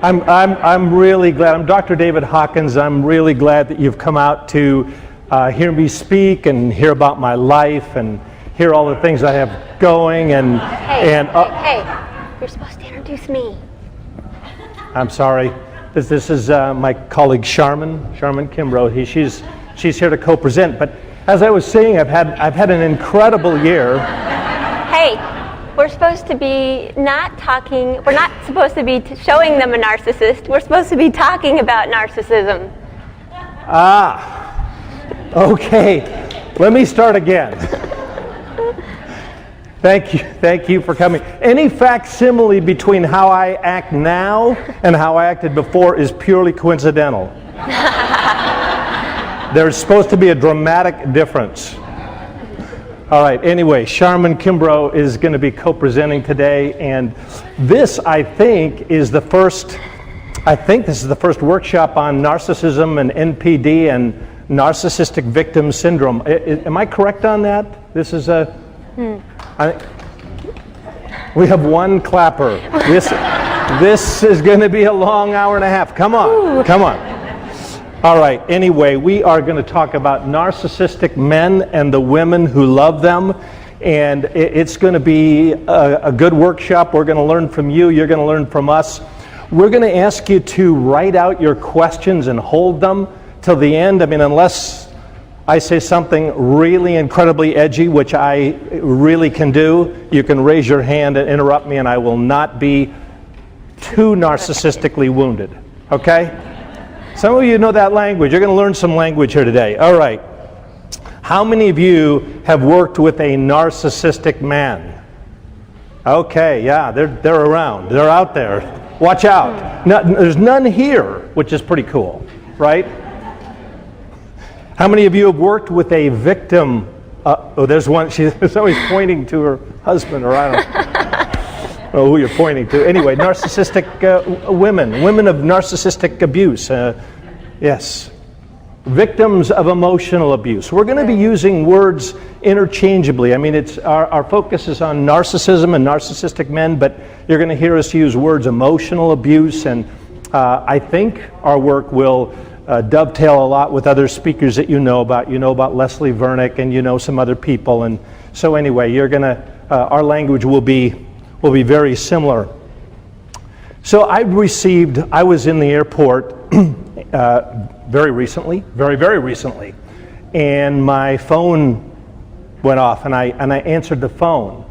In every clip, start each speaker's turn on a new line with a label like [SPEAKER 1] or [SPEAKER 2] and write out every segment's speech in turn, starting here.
[SPEAKER 1] I'm really glad. I'm Dr. David Hawkins. I'm really glad that you've come out to hear me speak and hear about my life and hear all the things I have going.
[SPEAKER 2] Hey, you're supposed to introduce me.
[SPEAKER 1] I'm sorry. This is my colleague Sharmen Kimbrough. She's here to co-present. But as I was saying, I've had an incredible year.
[SPEAKER 2] Hey, we're supposed to be not talking. We're not supposed to be showing them a narcissist. We're supposed to be talking about narcissism.
[SPEAKER 1] Okay. Let me start again. Thank you for coming. Any facsimile between how I act now and how I acted before is purely coincidental. There's supposed to be a dramatic difference. All right, anyway, Sharmen Kimbrough is going to be co-presenting today, and this, I think, is the first workshop on narcissism and NPD and narcissistic victim syndrome. Am I correct on that? This is we have one clapper. This is going to be a long hour and a half. Come on. All right, anyway, we are going to talk about narcissistic men and the women who love them. And it's going to be a good workshop. We're going to learn from you. You're going to learn from us. We're going to ask you to write out your questions and hold them till the end. I mean, unless I say something really incredibly edgy, which I really can do, you can raise your hand and interrupt me, and I will not be too narcissistically wounded. Okay? Some of you know that language. You're going to learn some language here today. All right. How many of you have worked with a narcissistic man? Okay, yeah, they're around. They're out there. Watch out. There's none here, which is pretty cool, right? How many of you have worked with a victim? There's one. She's always pointing to her husband, or I don't know who you're pointing to. Anyway, narcissistic women of narcissistic abuse. Yes. Victims of emotional abuse. We're going to be using words interchangeably. I mean, our focus is on narcissism and narcissistic men, but you're going to hear us use words emotional abuse, and I think our work will dovetail a lot with other speakers that you know about. You know about Leslie Vernick, and you know some other people, and so anyway, our language will be very similar. So I was in the airport very recently, and my phone went off, and I answered the phone,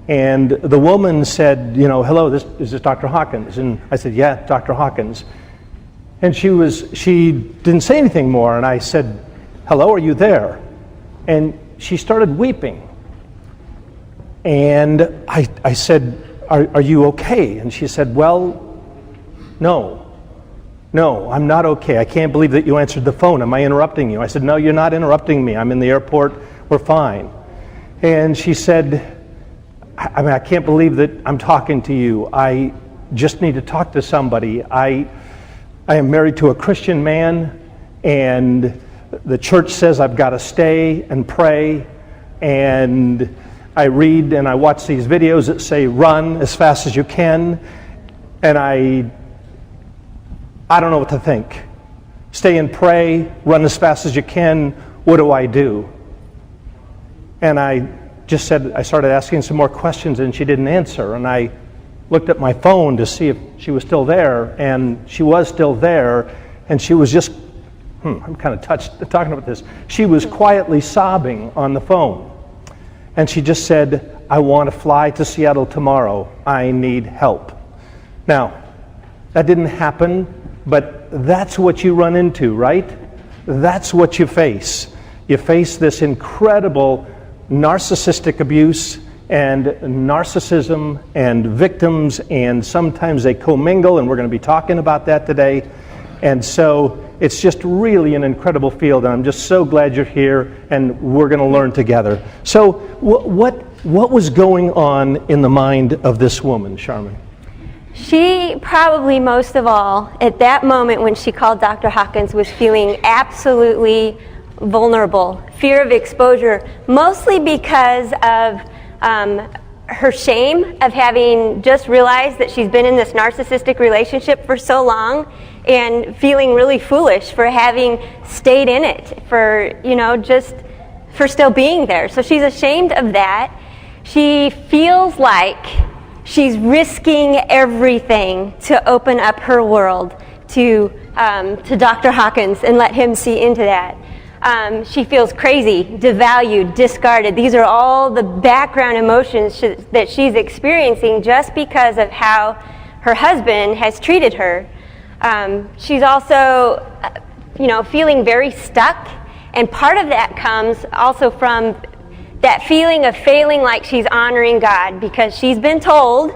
[SPEAKER 1] and the woman said, hello, is this Dr. Hawkins? And I said, yeah, Dr. Hawkins. And she didn't say anything more, and I said, hello, are you there? And she started weeping. And I said, are you okay? And she said, well, no, I'm not okay. I can't believe that you answered the phone. Am I interrupting you? I said, no, you're not interrupting me. I'm in the airport. We're fine. And she said, I can't believe that I'm talking to you. I just need to talk to somebody. I am married to a Christian man, and the church says I've got to stay and pray, and I read and I watch these videos that say run as fast as you can, and I don't know what to think. Stay and pray, run as fast as you can. What do I do? And I started asking some more questions, and she didn't answer, and I looked at my phone to see if she was still there, and she was still there, and she was just, I'm kind of touched talking about this. She was quietly sobbing on the phone, and she just said, I want to fly to Seattle tomorrow. I need help. Now, that didn't happen, but that's what you run into, right? That's what you face. You face this incredible narcissistic abuse and narcissism and victims, and sometimes they commingle, and we're going to be talking about that today. And so it's just really an incredible field, and I'm just so glad you're here, and we're going to learn together. So what was going on in the mind of this woman, Sharmen?
[SPEAKER 2] She probably most of all, at that moment when she called Dr. Hawkins, was feeling absolutely vulnerable, fear of exposure, mostly because of her shame of having just realized that she's been in this narcissistic relationship for so long and feeling really foolish for having stayed in it, for, just for still being there. So she's ashamed of that. She feels like she's risking everything to open up her world to Dr. Hawkins and let him see into that. She feels crazy, devalued, discarded. These are all the background emotions that she's experiencing just because of how her husband has treated her. She's also, feeling very stuck, and part of that comes also from that feeling of failing like she's honoring God, because she's been told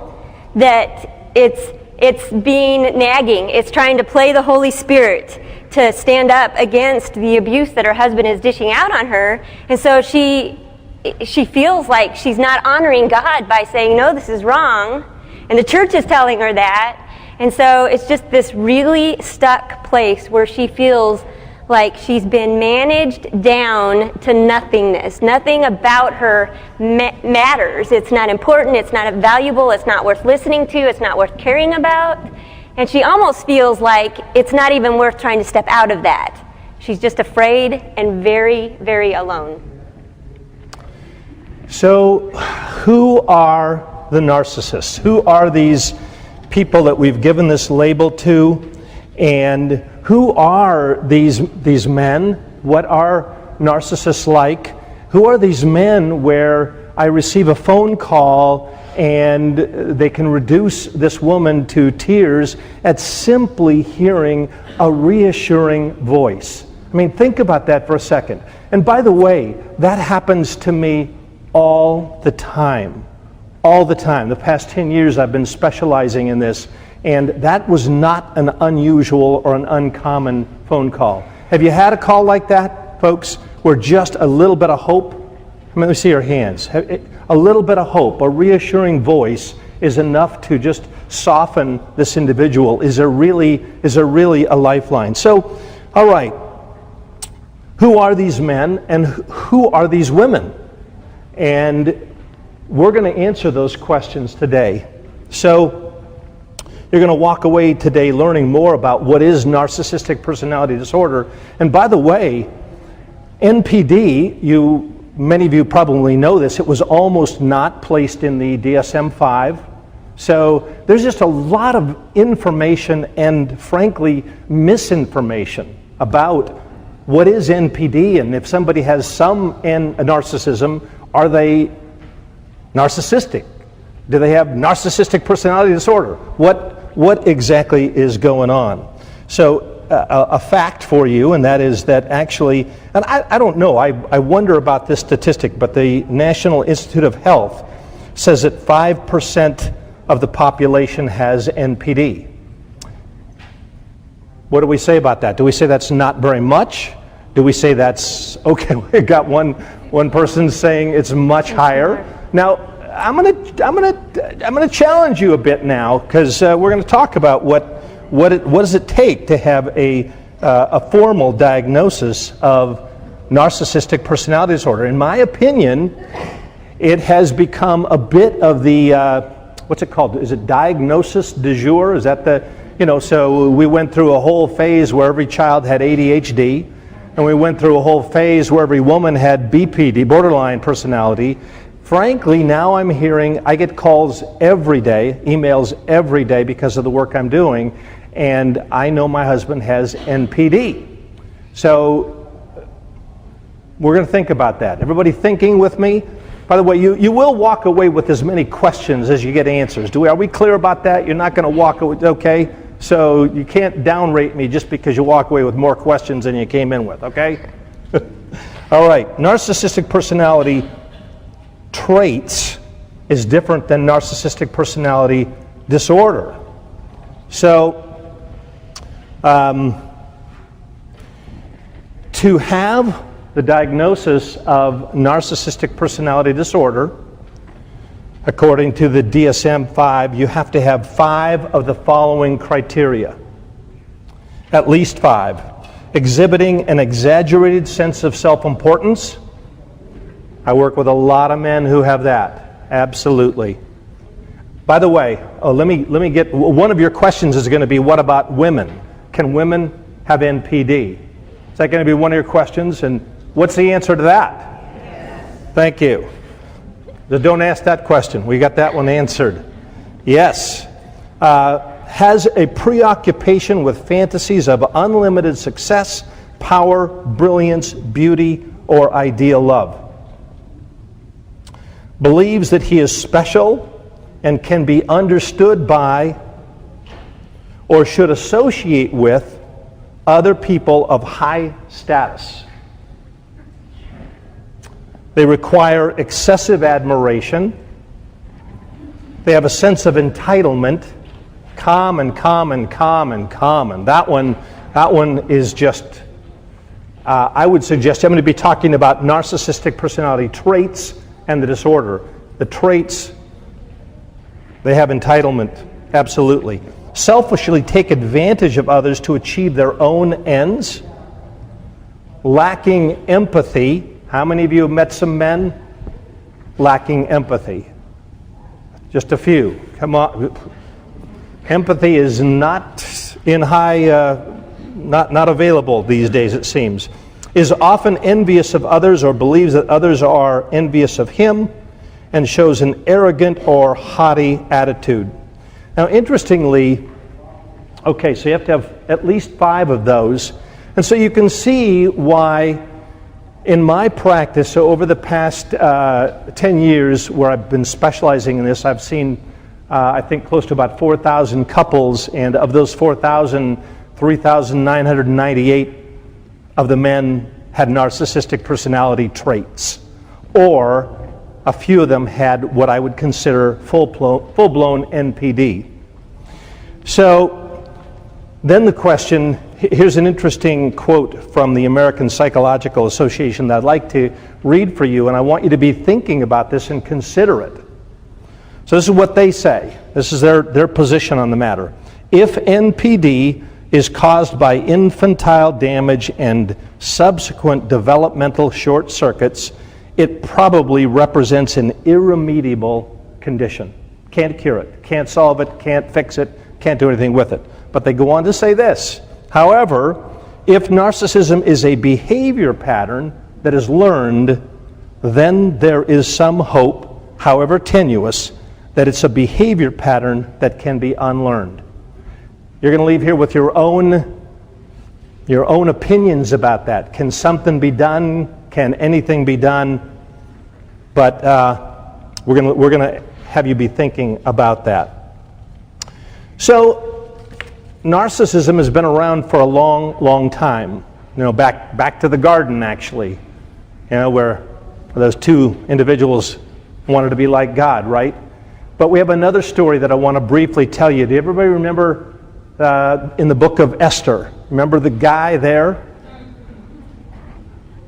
[SPEAKER 2] that it's being nagging, it's trying to play the Holy Spirit to stand up against the abuse that her husband is dishing out on her. And so she feels like she's not honoring God by saying, no, this is wrong, and the church is telling her that. And so it's just this really stuck place where she feels like she's been managed down to nothingness. Nothing about her matters. It's not important, it's not valuable, it's not worth listening to, it's not worth caring about. And she almost feels like it's not even worth trying to step out of that. She's just afraid and very, very alone.
[SPEAKER 1] So, who are the narcissists? Who are these people that we've given this label to? And who are these men? What are narcissists like? Who are these men where I receive a phone call and they can reduce this woman to tears at simply hearing a reassuring voice? I mean, think about that for a second. And by the way, that happens to me all the time. All the time. The past 10 years I've been specializing in this, and that was not an unusual or an uncommon phone call. Have you had a call like that, folks, where just a little bit of hope? Let me see your hands. A little bit of hope, a reassuring voice is enough to just soften this individual. Is there really a lifeline? So, all right, who are these men and who are these women? And we're going to answer those questions today. So, you're going to walk away today learning more about what is narcissistic personality disorder. And by the way, NPD, many of you probably know this, it was almost not placed in the DSM-5. So there's just a lot of information and, frankly, misinformation about what is NPD, and if somebody has some narcissism, are they narcissistic? Do they have narcissistic personality disorder? What exactly is going on? So a fact for you, and that is that actually, and I don't know, I wonder about this statistic, but the National Institute of Health says that 5% of the population has NPD. What do we say about that? Do we say that's not very much? Do we say that's, okay, we got one person saying it's much higher? Now, I'm gonna challenge you a bit now, because we're going to talk about what does it take to have a formal diagnosis of narcissistic personality disorder. In my opinion, it has become a bit of the what's it called? Is it diagnosis du jour? Is that so we went through a whole phase where every child had ADHD, and we went through a whole phase where every woman had BPD, borderline personality. Frankly, now I get calls every day, emails every day because of the work I'm doing, and I know my husband has NPD. So we're going to think about that. Everybody thinking with me? By the way, you will walk away with as many questions as you get answers. Are we clear about that? You're not going to walk away, okay? So you can't downrate me just because you walk away with more questions than you came in with, okay? All right, narcissistic personality traits is different than narcissistic personality disorder. So, to have the diagnosis of narcissistic personality disorder, according to the DSM-5, you have to have 5 of the following criteria. At least 5. Exhibiting an exaggerated sense of self-importance. I work with a lot of men who have that. absolutely. By the way, let me get, one of your questions is going to be, what about women? Can women have NPD? Is that going to be one of your questions? And what's the answer to that? Yes. Thank you. Don't ask that question. We got that one answered. Yes. Has a preoccupation with fantasies of unlimited success, power, brilliance, beauty, or ideal love. Believes that he is special and can be understood by or should associate with other people of high status. They require excessive admiration. They have a sense of entitlement. Common. That one is just, I would suggest, I'm going to be talking about narcissistic personality traits and the disorder. The traits, they have entitlement, absolutely. Selfishly take advantage of others to achieve their own ends. Lacking empathy. How many of you have met some men lacking empathy? Just a few. Come on. Empathy is not in high, not available these days, it seems. Is often envious of others or believes that others are envious of him, and shows an arrogant or haughty attitude. Now, interestingly, okay, so you have to have at least 5 of those. And so you can see why in my practice, so over the past 10 years where I've been specializing in this, I've seen, I think, close to about 4,000 couples, and of those 4,000, 3,998 of the men had narcissistic personality traits, or a few of them had what I would consider full-blown NPD. So then the question, here's an interesting quote from the American Psychological Association that I'd like to read for you, and I want you to be thinking about this and consider it. So this is what they say. This is their position on the matter. If NPD is caused by infantile damage and subsequent developmental short circuits, it probably represents an irremediable condition. Can't cure it, can't solve it, can't fix it, can't do anything with it. But they go on to say this: however, if narcissism is a behavior pattern that is learned, then there is some hope, however tenuous, that it's a behavior pattern that can be unlearned. You're going to leave here with your own opinions about that. Can something be done? Can anything be done? But we're going to have you be thinking about that. So, narcissism has been around for a long time. You know, back to the garden, actually. You know, where those 2 individuals wanted to be like God, right? But we have another story that I want to briefly tell you. Do everybody remember in the book of Esther? Remember the guy there?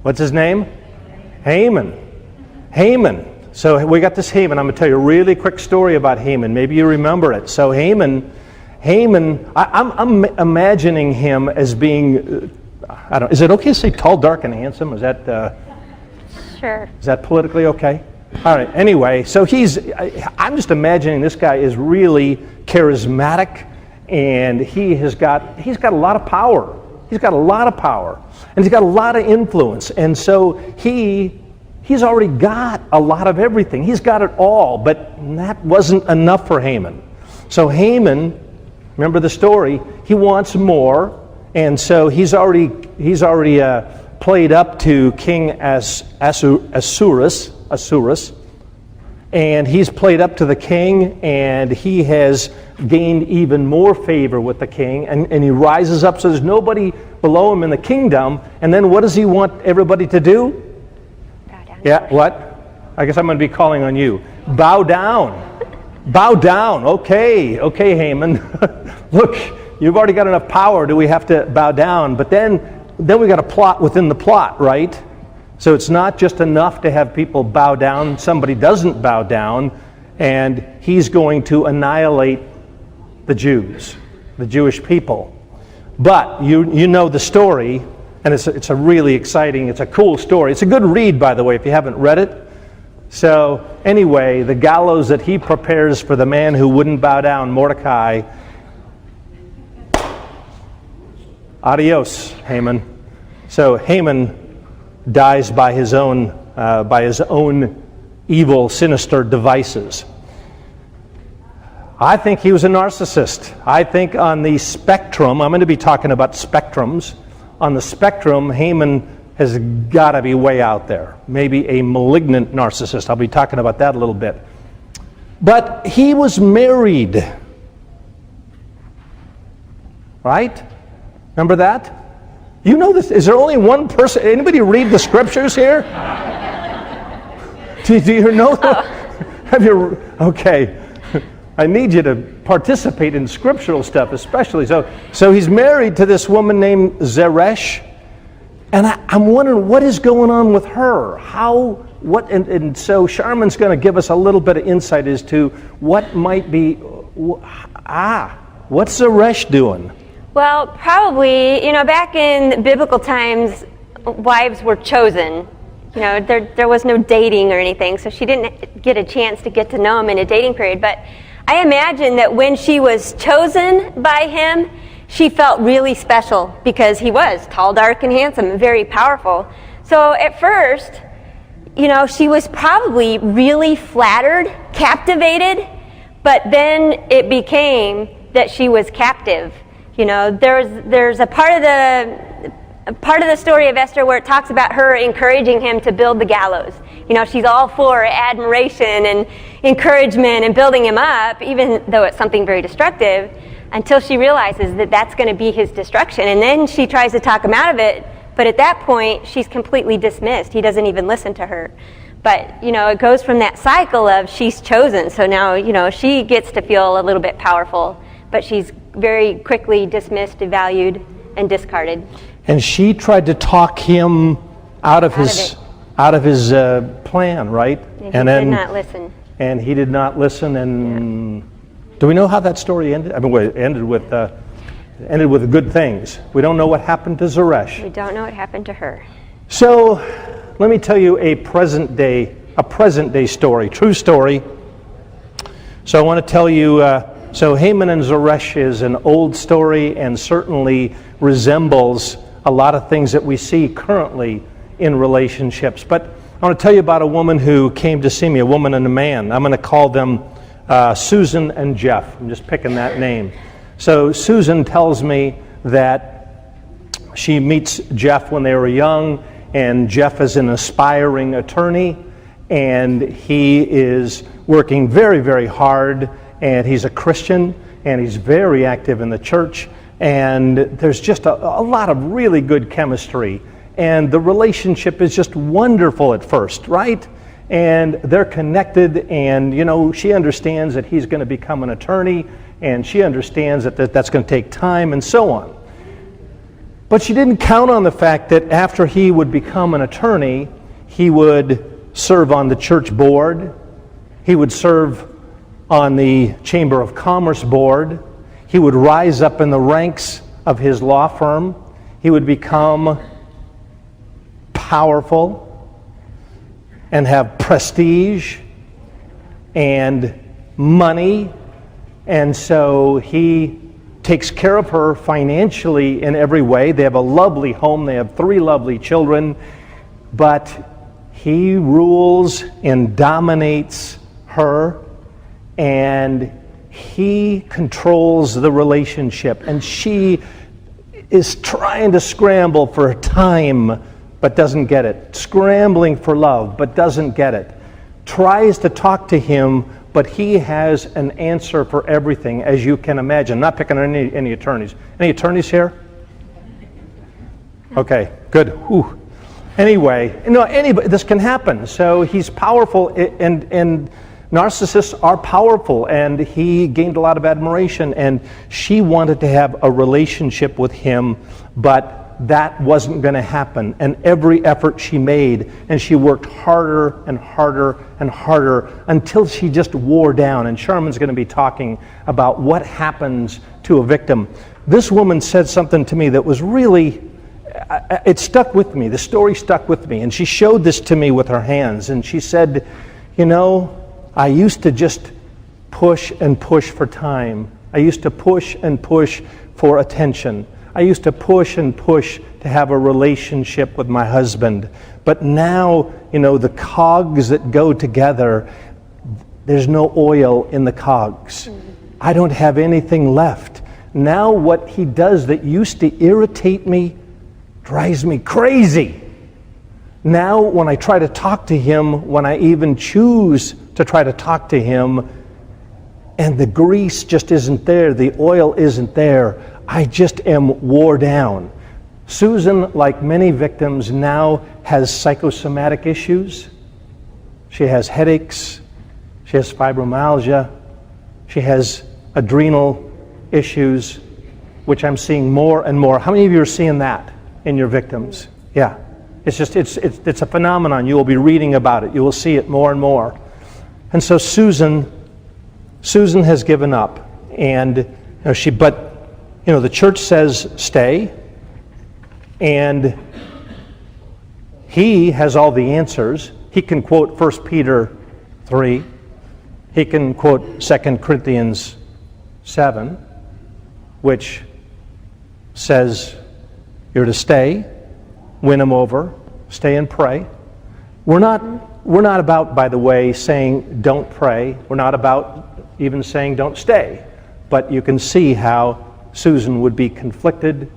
[SPEAKER 1] What's his name? Haman. So we got this Haman. I'm going to tell you a really quick story about Haman. Maybe you remember it. So Haman, I'm imagining him as being, I don't. Is it okay to say tall, dark, and handsome? Is that?
[SPEAKER 2] Sure.
[SPEAKER 1] Is that politically okay? All right. Anyway, so I'm just imagining this guy is really charismatic, and he's got a lot of power. He's got a lot of power, and he's got a lot of influence, and so he's already got a lot of everything. He's got it all, but that wasn't enough for Haman. So Haman, remember the story, he wants more, and so he's already played up to King Ahasuerus, and he's played up to the king, and he has gained even more favor with the king, and he rises up so there's nobody below him in the kingdom. And then what does he want everybody to do?
[SPEAKER 2] Bow down.
[SPEAKER 1] Yeah, what? I guess I'm going to be calling on you. Bow down. Bow down. Okay, Haman. Look, you've already got enough power. Do we have to bow down? But then we got a plot within the plot, right? So it's not just enough to have people bow down. Somebody doesn't bow down, and he's going to annihilate the Jews, the Jewish people. But you know the story, and it's a really exciting, it's a cool story. It's a good read, by the way, if you haven't read it. So anyway, the gallows that he prepares for the man who wouldn't bow down, Mordecai. Adios, Haman. So Haman dies by his own evil, sinister devices. I think he was a narcissist. I think on the spectrum, I'm going to be talking about spectrums. On the spectrum, Haman has got to be way out there. Maybe a malignant narcissist. I'll be talking about that a little bit. But he was married. Right? Remember that? You know this. Is there only one person? Anybody read the scriptures here? Do you know that? Have you? Okay. I need you to participate in scriptural stuff, especially. So he's married to this woman named Zeresh, and I'm wondering what is going on with her. And so Sharmen's going to give us a little bit of insight as to what might be. What's Zeresh doing?
[SPEAKER 2] Well, probably, back in biblical times, wives were chosen. There was no dating or anything, so she didn't get a chance to get to know him in a dating period. But I imagine that when she was chosen by him, she felt really special because he was tall, dark, and handsome, and very powerful. So at first, she was probably really flattered, captivated, but then it became that she was captive. There's a part of the story of Esther where it talks about her encouraging him to build the gallows. She's all for admiration and encouragement and building him up, even though it's something very destructive, until she realizes that that's going to be his destruction. And then she tries to talk him out of it, but at that point, she's completely dismissed. He doesn't even listen to her. But, it goes from that cycle of she's chosen. So now, she gets to feel a little bit powerful, but she's very quickly dismissed, devalued, and discarded.
[SPEAKER 1] And she tried to talk him out of his plan, right?
[SPEAKER 2] And he did not listen.
[SPEAKER 1] And he did not listen. And do we know how that story ended? I mean, it ended with good things. We don't know what happened to Zeresh.
[SPEAKER 2] We don't know what happened to her.
[SPEAKER 1] So, let me tell you a present day story, true story. So I want to tell you. So Haman and Zeresh is an old story and certainly resembles a lot of things that we see currently in relationships. But I want to tell you about a woman who came to see me, a woman and a man. I'm going to call them Susan and Jeff. I'm just picking that name. So Susan tells me that she meets Jeff when they were young, and Jeff is an aspiring attorney, and he is working very, very hard. And he's a Christian, and he's very active in the church, and there's just a lot of really good chemistry, and the relationship is just wonderful at first, right? And they're connected, and she understands that he's going to become an attorney, and she understands that that's going to take time, and so on. But she didn't count on the fact that after he would become an attorney, he would serve on the church board, he would serve on the Chamber of Commerce board. He would rise up in the ranks of his law firm. He would become powerful and have prestige and money. And so he takes care of her financially in every way. They have a lovely home. They have 3 lovely children. But he rules and dominates her, and he controls the relationship, and she is trying to scramble for time but doesn't get it, scrambling for love but doesn't get it, tries to talk to him, but he has an answer for everything, as you can imagine. I'm not picking on any attorneys. Any attorneys here? Okay, good. Whew. Anyway, anybody, this can happen. So he's powerful, and narcissists are powerful, and he gained a lot of admiration, and she wanted to have a relationship with him, but that wasn't going to happen. And every effort she made, and she worked harder and harder and harder until she just wore down. And Sharmen's going to be talking about what happens to a victim. This woman said something to me that was really, it stuck with me. The story stuck with me. And she showed this to me with her hands. And she said, you know, I used to just push and push for time. I used to push and push for attention. I used to push and push to have a relationship with my husband. But now, you know, the cogs that go together, there's no oil in the cogs. I don't have anything left. Now what he does that used to irritate me drives me crazy. Now when I try to talk to him, when I even choose to try to talk to him, and the grease just isn't there, the oil isn't there, I just am wore down. Susan, like many victims, now has psychosomatic issues. She has headaches. She has fibromyalgia. She has adrenal issues, which I'm seeing more and more. How many of you are seeing that in your victims? Yeah. It's a phenomenon. You will be reading about it. You will see it more and more. And so Susan has given up. And the church says stay. And he has all the answers. He can quote 1 Peter 3. He can quote 2 Corinthians 7, which says you're to stay, win them over, stay and pray. We're not about, by the way, saying don't pray. We're not about even saying don't stay. But you can see how Susan would be conflicted,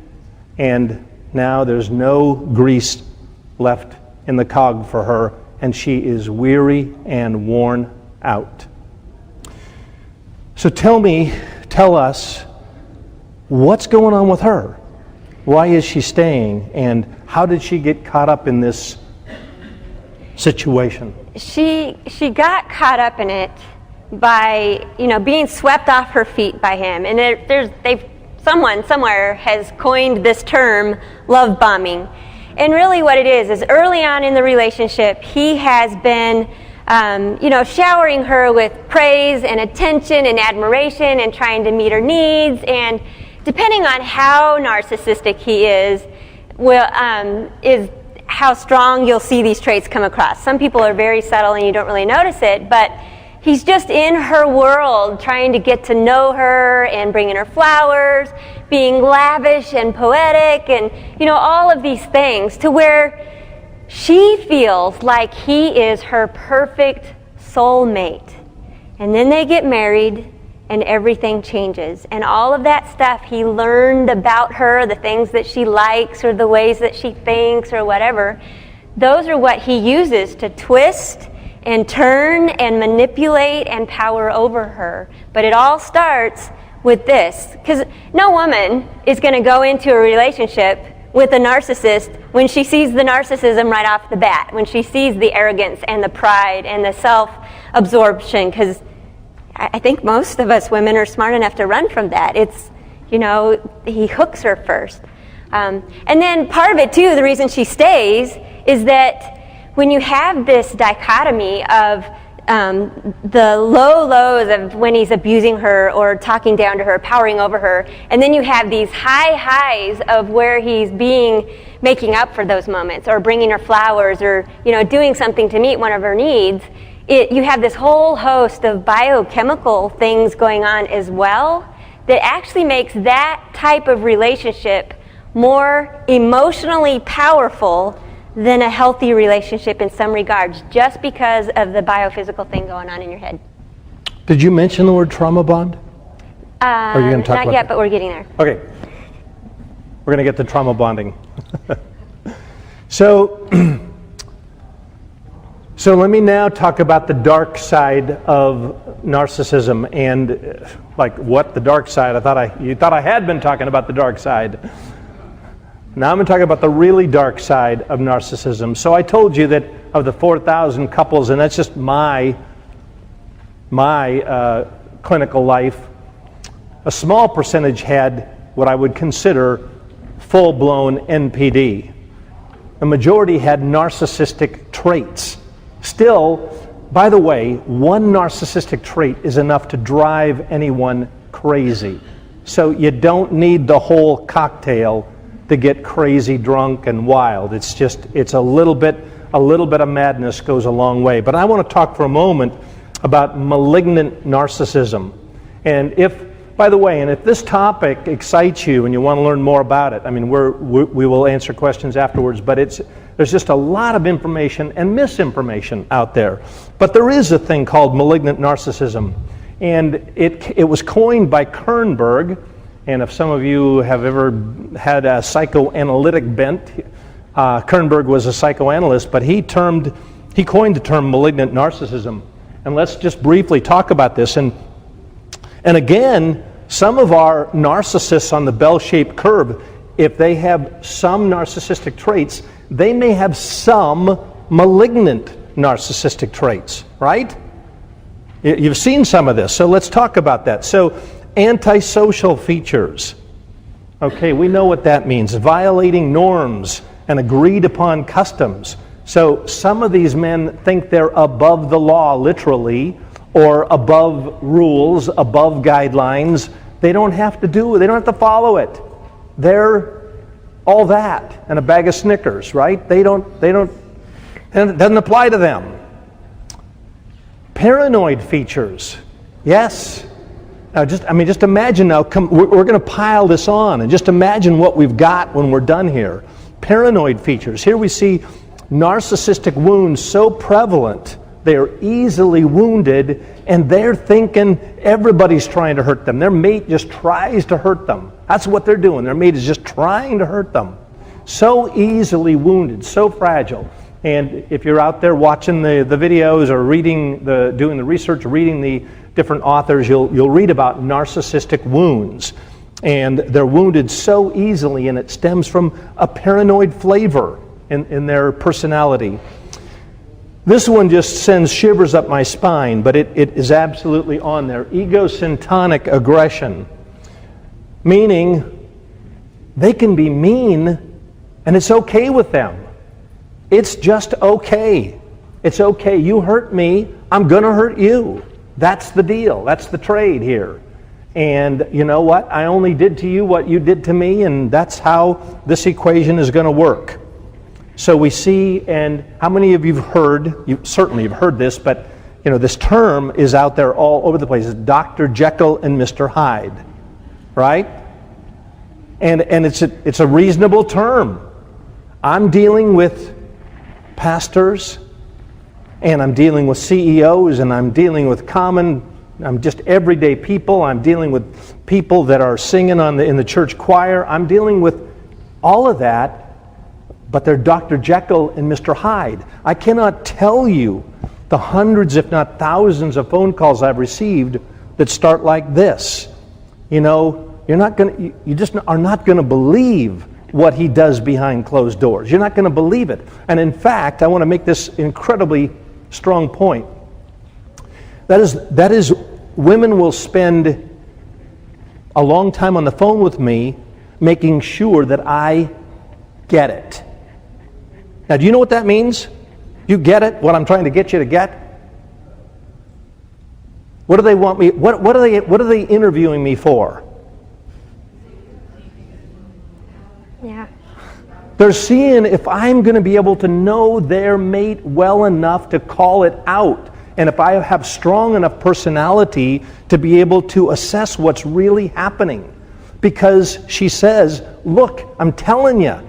[SPEAKER 1] and now there's no grease left in the cog for her, and she is weary and worn out. So tell us, what's going on with her? Why is she staying? And how did she get caught up in this situation?
[SPEAKER 2] She got caught up in it by, being swept off her feet by him. And someone somewhere has coined this term, love bombing. And really what it is early on in the relationship, he has been showering her with praise and attention and admiration and trying to meet her needs. And depending on how narcissistic he is how strong you'll see these traits come across. Some people are very subtle and you don't really notice it, but he's just in her world trying to get to know her and bringing her flowers, being lavish and poetic and, all of these things to where she feels like he is her perfect soulmate. And then they get married and everything changes. And all of that stuff he learned about her, the things that she likes or the ways that she thinks or whatever, those are what he uses to twist and turn and manipulate and power over her. But it all starts with this. Because no woman is going to go into a relationship with a narcissist when she sees the narcissism right off the bat, when she sees the arrogance and the pride and the self-absorption, because I think most of us women are smart enough to run from that. It's, he hooks her first. And then part of it too, the reason she stays, is that when you have this dichotomy of the low lows of when he's abusing her or talking down to her, powering over her, and then you have these high highs of where he's making up for those moments or bringing her flowers or, doing something to meet one of her needs, you have this whole host of biochemical things going on as well that actually makes that type of relationship more emotionally powerful than a healthy relationship in some regards, just because of the biophysical thing going on in your head.
[SPEAKER 1] Did you mention the word trauma bond? Are you going to talk
[SPEAKER 2] not
[SPEAKER 1] about
[SPEAKER 2] yet,
[SPEAKER 1] that?
[SPEAKER 2] but we're getting there.
[SPEAKER 1] Okay. We're going to get to trauma bonding. So let me now talk about the dark side of narcissism and what the dark side. You thought I had been talking about the dark side. Now I'm going to talk about the really dark side of narcissism. So I told you that of the 4,000 couples, and that's just my clinical life, a small percentage had what I would consider full-blown NPD. The majority had narcissistic traits. Still, by the way, one narcissistic trait is enough to drive anyone crazy. So you don't need the whole cocktail to get crazy, drunk, and wild. It's a little bit a little bit of madness goes a long way. But I want to talk for a moment about malignant narcissism. And by the way, and if this topic excites you and you want to learn more about it, I mean, we will answer questions afterwards, but there's just a lot of information and misinformation out there. But there is a thing called malignant narcissism, and it was coined by Kernberg. And if some of you have ever had a psychoanalytic bent, Kernberg was a psychoanalyst, but he coined the term malignant narcissism. And let's just briefly talk about this. And again, some of our narcissists on the bell-shaped curve, if they have some narcissistic traits, they may have some malignant narcissistic traits, right? You've seen some of this, so let's talk about that. So, antisocial features. Okay, we know what that means. Violating norms and agreed upon customs. So some of these men think they're above the law, literally, or above rules, above guidelines. They don't have to follow it. They're all that and a bag of Snickers, right? It doesn't apply to them. Paranoid features. Yes. Now just imagine now, we're going to pile this on, and just imagine what we've got when we're done here. Paranoid features. Here we see narcissistic wounds so prevalent, they are easily wounded, and they're thinking everybody's trying to hurt them. Their mate just tries to hurt them. That's what they're doing. Their mate is just trying to hurt them. So easily wounded, so fragile. And if you're out there watching the videos or doing the research, reading the different authors, you'll read about narcissistic wounds. And they're wounded so easily, and it stems from a paranoid flavor in their personality. This one just sends shivers up my spine, but it is absolutely on there. Egocentric aggression, meaning they can be mean, and it's okay with them. It's just okay. It's okay. You hurt me, I'm going to hurt you. That's the deal. That's the trade here. And you know what? I only did to you what you did to me, and that's how this equation is going to work. So we see, and how many of you have heard, you certainly have heard this, but this term is out there all over the place. It's Dr. Jekyll and Mr. Hyde, right? And it's a reasonable term. I'm dealing with pastors, and I'm dealing with CEOs, and I'm dealing with I'm just everyday people. I'm dealing with people that are singing in the church choir. I'm dealing with all of that, but they're Dr. Jekyll and Mr. Hyde. I cannot tell you the hundreds, if not thousands, of phone calls I've received that start like this. You just are not going to believe what he does behind closed doors. You're not going to believe it. And in fact, I want to make this incredibly strong point. That is, women will spend a long time on the phone with me making sure that I get it. Now, do you know what that means? You get it, what I'm trying to get you to get? What do they want me, what are they interviewing me for?
[SPEAKER 2] Yeah.
[SPEAKER 1] They're seeing if I'm going to be able to know their mate well enough to call it out, and if I have strong enough personality to be able to assess what's really happening. Because she says, look, I'm telling you,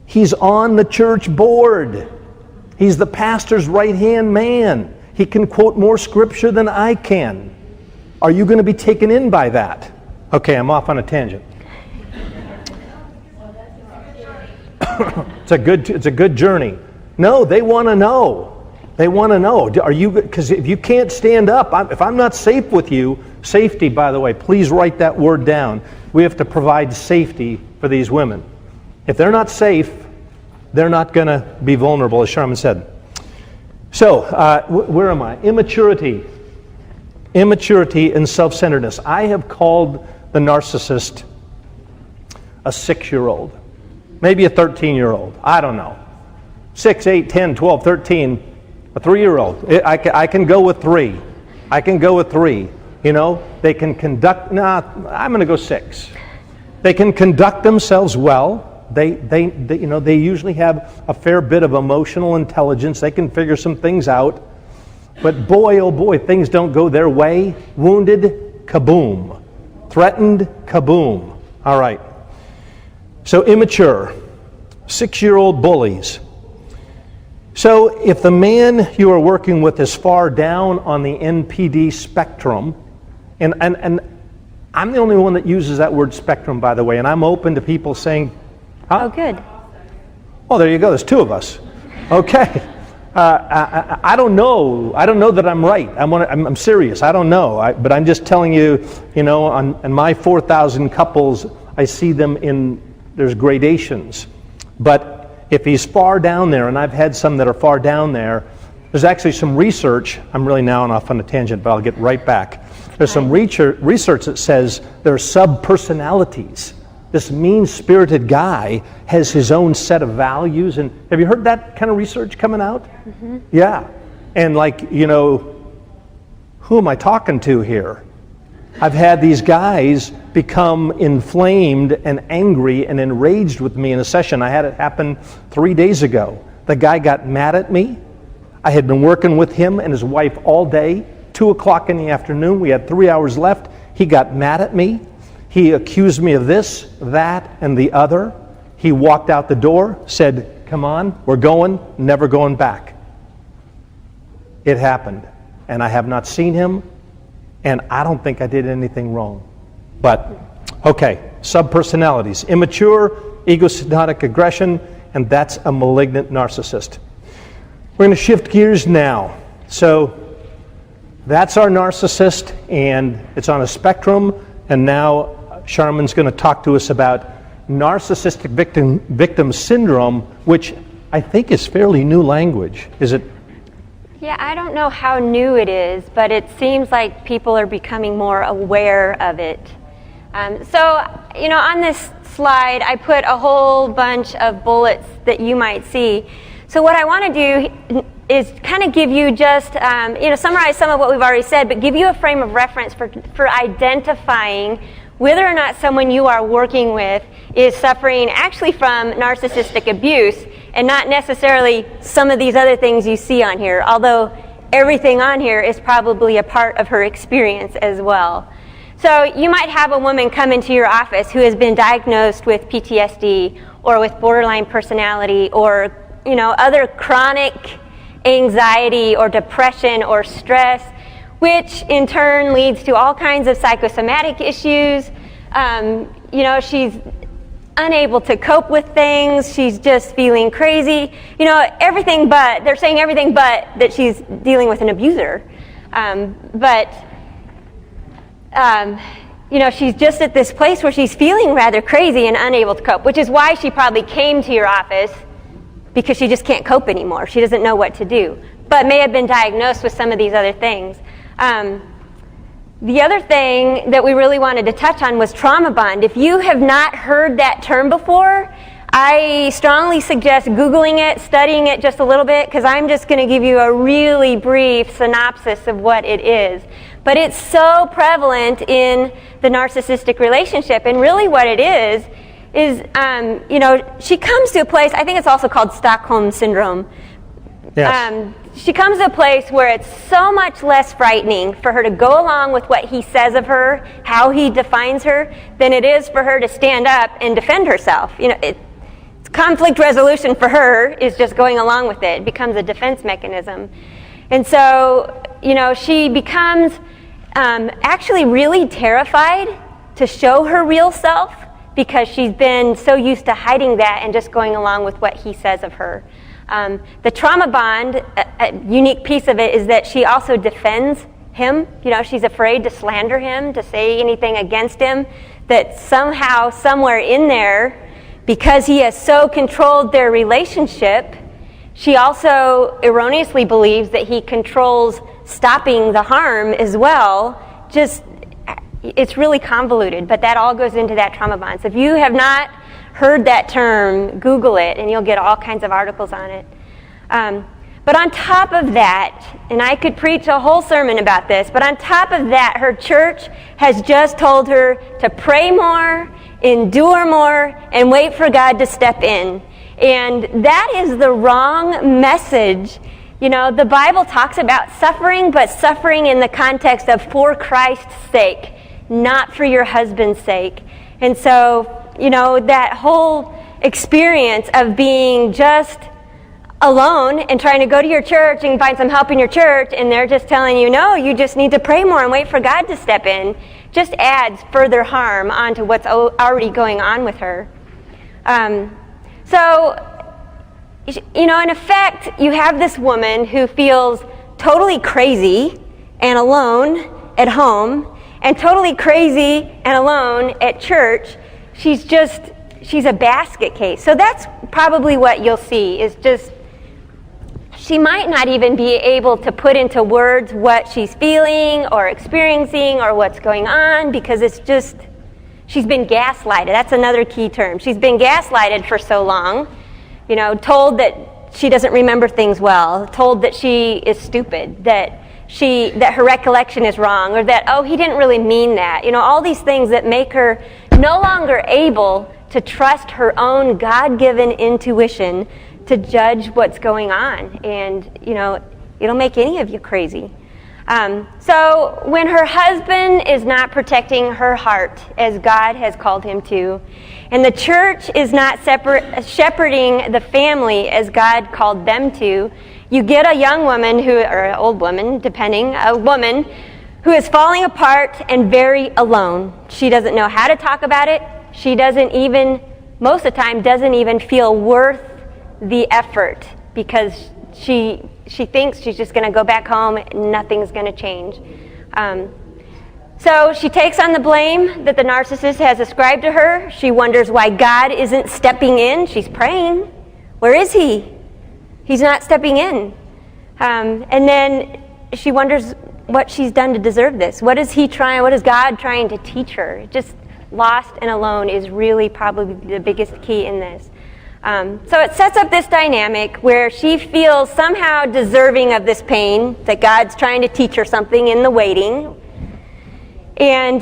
[SPEAKER 1] he's on the church board. He's the pastor's right-hand man. He can quote more scripture than I can. Are you going to be taken in by that? Okay, I'm off on a tangent. It's a good journey. No, they want to know. They want to know. Because if you can't stand up, if I'm not safe with you, safety, by the way, please write that word down. We have to provide safety for these women. If they're not safe, they're not going to be vulnerable, as Sharmen said. So, where am I? Immaturity and self-centeredness. I have called the narcissist a 6-year-old. Maybe a 13-year-old. I don't know. 6, 8, 10, 12, 13. A 3-year-old. I can go with 3. I can go with 3. They can conduct... I'm going to go 6. They can conduct themselves well, They usually have a fair bit of emotional intelligence. They can figure some things out. But boy, oh boy, things don't go their way. Wounded, kaboom. Threatened, kaboom. All right. So immature, 6-year-old bullies. So if the man you are working with is far down on the NPD spectrum, and I'm the only one that uses that word spectrum, by the way, and I'm open to people saying, huh?
[SPEAKER 2] Oh, good.
[SPEAKER 1] Oh, there you go. There's 2 of us. Okay. I don't know. I don't know that I'm right. I'm serious. I don't know. But I'm just telling you, on my 4,000 couples, I see them there's gradations. But if he's far down there, and I've had some that are far down there, there's actually some research. I'm really now off on a tangent, but I'll get right back. There's some research that says there are sub-personalities. This mean-spirited guy has his own set of values. And have you heard that kind of research coming out? Mm-hmm. Yeah. And who am I talking to here? I've had these guys become inflamed and angry and enraged with me in a session. I had it happen 3 days ago. The guy got mad at me. I had been working with him and his wife all day. 2 o'clock in the afternoon, we had 3 hours left. He got mad at me. He accused me of this, that, and the other. He walked out the door, said, "Come on, we're going, never going back." It happened. And I have not seen him, and I don't think I did anything wrong. But, okay, subpersonalities. Immature, egocentric aggression, and that's a malignant narcissist. We're going to shift gears now. So, that's our narcissist, and it's on a spectrum, and now Sharmen's going to talk to us about narcissistic victim syndrome, which I think is fairly new language. Is it?
[SPEAKER 2] Yeah, I don't know how new it is, but it seems like people are becoming more aware of it. On this slide, I put a whole bunch of bullets that you might see. So what I want to do is kind of give you just, summarize some of what we've already said, but give you a frame of reference for identifying whether or not someone you are working with is suffering actually from narcissistic abuse and not necessarily some of these other things you see on here, although everything on here is probably a part of her experience as well. So you might have a woman come into your office who has been diagnosed with PTSD or with borderline personality or other chronic anxiety or depression or stress, which in turn leads to all kinds of psychosomatic issues. She's unable to cope with things. She's just feeling crazy. Everything but, they're saying everything but that she's dealing with an abuser. She's just at this place where she's feeling rather crazy and unable to cope, which is why she probably came to your office, because she just can't cope anymore. She doesn't know what to do, but may have been diagnosed with some of these other things. The other thing that we really wanted to touch on was trauma bond. If you have not heard that term before, I strongly suggest Googling it, studying it just a little bit, because I'm just going to give you a really brief synopsis of what it is. But it's so prevalent in the narcissistic relationship, and really what it is she comes to a place, I think it's also called Stockholm Syndrome.
[SPEAKER 1] Yes.
[SPEAKER 2] She comes to a place where it's so much less frightening for her to go along with what he says of her, how he defines her, than it is for her to stand up and defend herself. Conflict resolution for her is just going along with it. It becomes a defense mechanism. And so, she becomes actually really terrified to show her real self, because she's been so used to hiding that and just going along with what he says of her. The trauma bond, a unique piece of it is that she also defends him. She's afraid to slander him, to say anything against him, that somehow, somewhere in there, because he has so controlled their relationship, she also erroneously believes that he controls stopping the harm as well. It's really convoluted, but that all goes into that trauma bond. So if you have not heard that term, Google it, and you'll get all kinds of articles on it. But on top of that, and I could preach a whole sermon about this, but on top of that, her church has just told her to pray more endure more, and wait for God to step in. And that is the wrong message. You know, the Bible talks about suffering, but suffering in the context of for Christ's sake, not for your husband's sake. And so, you know, that whole experience of being just alone and trying to go to your church and find some help in your church, and they're just telling you, no, you just need to pray more and wait for God to step in, just adds further harm onto what's already going on with her. So, you know, in effect, you have this woman who feels totally crazy and alone at home, and totally crazy and alone at church. She's a basket case. So that's probably what you'll see, is just, she might not even be able to put into words what she's feeling or experiencing or what's going on, because it's just, she's been gaslighted. That's another key term. She's been gaslighted for so long, you know, told that she doesn't remember things well, told that she is stupid, that her recollection is wrong, or that, oh, he didn't really mean that. You know, all these things that make her no longer able to trust her own God-given intuition to judge what's going on. And, you know, it'll make any of you crazy. So when her husband is not protecting her heart as God has called him to, and the church is not shepherding the family as God called them to, you get a young woman or an old woman, depending, a woman who is falling apart and very alone. She doesn't know how to talk about it. She doesn't even, most of the time, doesn't even feel worth the effort, because she thinks she's just going to go back home and nothing's going to change. So she takes on the blame that the narcissist has ascribed to her. She wonders why God isn't stepping in. She's praying. Where is he? He's not stepping in. And then she wonders what she's done to deserve this. What is God trying to teach her? Just lost and alone is really probably the biggest key in this. So it sets up this dynamic where she feels somehow deserving of this pain, that God's trying to teach her something in the waiting. And,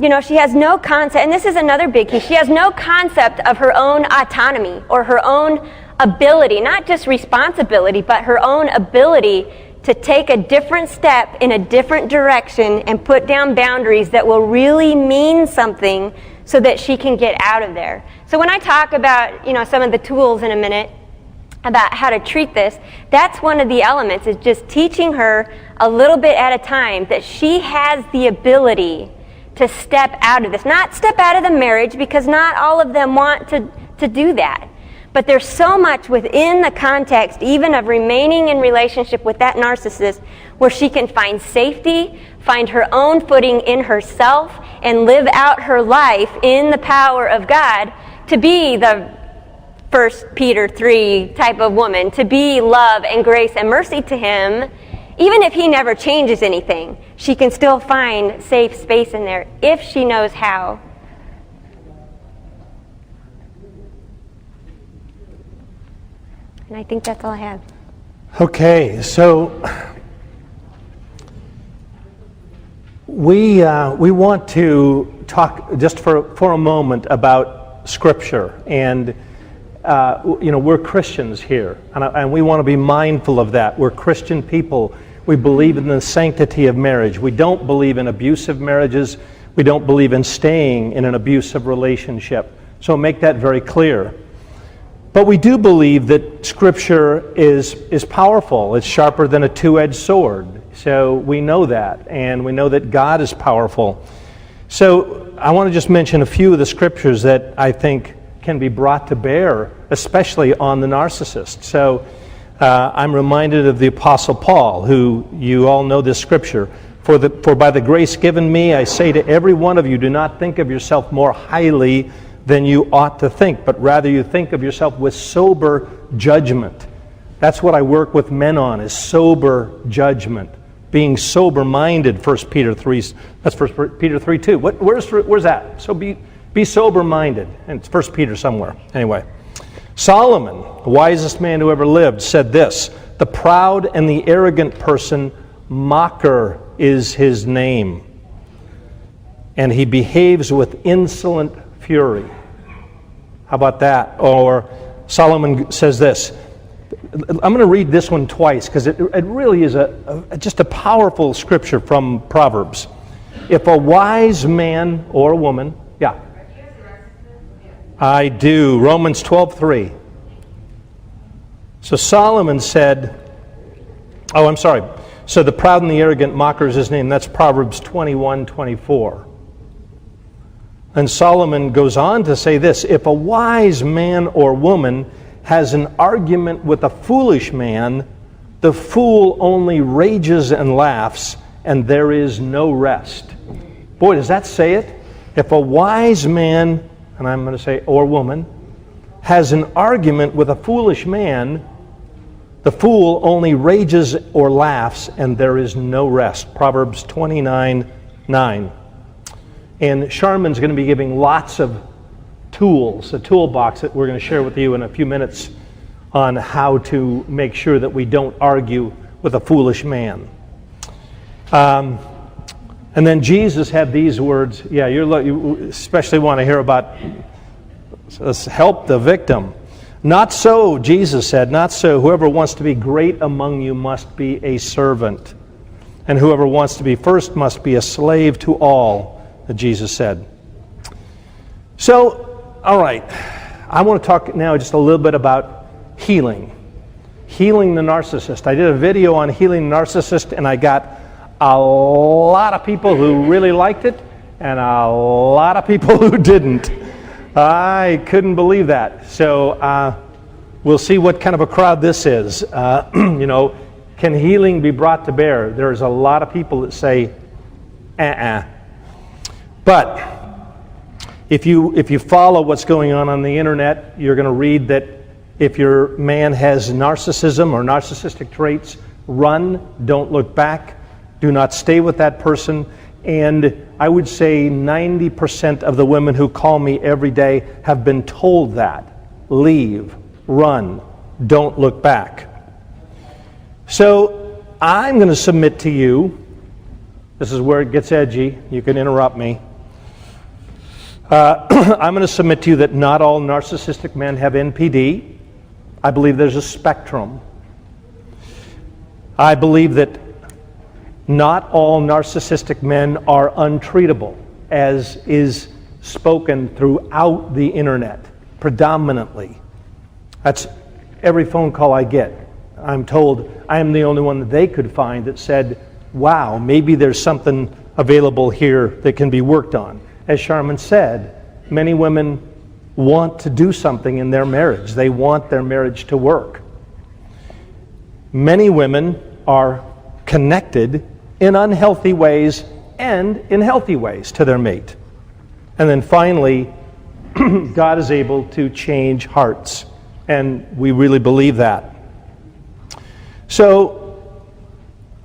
[SPEAKER 2] you know, she has no concept, and this is another big key, she has no concept of her own autonomy or her own ability, not just responsibility, but her own ability to take a different step in a different direction and put down boundaries that will really mean something so that she can get out of there. So when I talk about, you know, some of the tools in a minute about how to treat this, that's one of the elements, is just teaching her a little bit at a time that she has the ability to step out of this. Not step out of the marriage, because not all of them want to do that. But there's so much within the context, even of remaining in relationship with that narcissist, where she can find safety, find her own footing in herself, and live out her life in the power of God to be the 1 Peter 3 type of woman, to be love and grace and mercy to him. Even if he never changes anything, she can still find safe space in there if she knows how. And I think that's all I have.
[SPEAKER 1] Okay, so we want to talk just for a moment about Scripture, and you know, we're Christians here, and we want to be mindful of that. We're Christian people. We believe in the sanctity of marriage. We don't believe in abusive marriages. We don't believe in staying in an abusive relationship. So make that very clear. But we do believe that Scripture is powerful. It's sharper than a two-edged sword. So we know that, and we know that God is powerful. So I want to just mention a few of the Scriptures that I think can be brought to bear, especially on the narcissist. So I'm reminded of the Apostle Paul, who you all know this Scripture. For by the grace given me, I say to every one of you, do not think of yourself more highly than you ought to think, but rather you think of yourself with sober judgment. That's what I work with men on, is sober judgment. Being sober-minded, 1 Peter 3, that's 1 Peter 3, 2. Where's that? So be sober-minded. And it's 1 Peter somewhere. Anyway. Solomon, the wisest man who ever lived, said this: the proud and the arrogant person, mocker is his name, and he behaves with insolent fury. How about that? Or Solomon says this. I'm going to read this one twice because it really is just a powerful scripture from Proverbs. If a wise man or woman, yeah. I do. Romans 12:3. So Solomon said, oh, I'm sorry. So the proud and the arrogant mocker is his name. That's Proverbs 21:24. And Solomon goes on to say this, if a wise man or woman has an argument with a foolish man, the fool only rages and laughs, and there is no rest. Boy, does that say it? If a wise man, and I'm going to say or woman, has an argument with a foolish man, the fool only rages or laughs, and there is no rest. Proverbs 29:9. And Sharmen's going to be giving lots of tools, a toolbox that we're going to share with you in a few minutes on how to make sure that we don't argue with a foolish man. And then Jesus had these words. Yeah, you especially want to hear about help the victim. Not so, Jesus said, not so. Whoever wants to be great among you must be a servant. And whoever wants to be first must be a slave to all, Jesus said. So, all right, I want to talk now just a little bit about healing. Healing the narcissist. I did a video on healing the narcissist, and I got a lot of people who really liked it, and a lot of people who didn't. I couldn't believe that. So we'll see what kind of a crowd this is. Can healing be brought to bear? There's a lot of people that say, But if you follow what's going on the internet, you're going to read that if your man has narcissism or narcissistic traits, run, don't look back, do not stay with that person. And I would say 90% of the women who call me every day have been told that. Leave, run, don't look back. So I'm going to submit to you, this is where it gets edgy, you can interrupt me. I'm going to submit to you that not all narcissistic men have NPD. I believe there's a spectrum. I believe that not all narcissistic men are untreatable, as is spoken throughout the internet, predominantly. That's every phone call I get. I'm told I am the only one that they could find that said, wow, maybe there's something available here that can be worked on. As Sharmen said, many women want to do something in their marriage. They want their marriage to work. Many women are connected in unhealthy ways and in healthy ways to their mate. And then finally, God is able to change hearts. And we really believe that. So,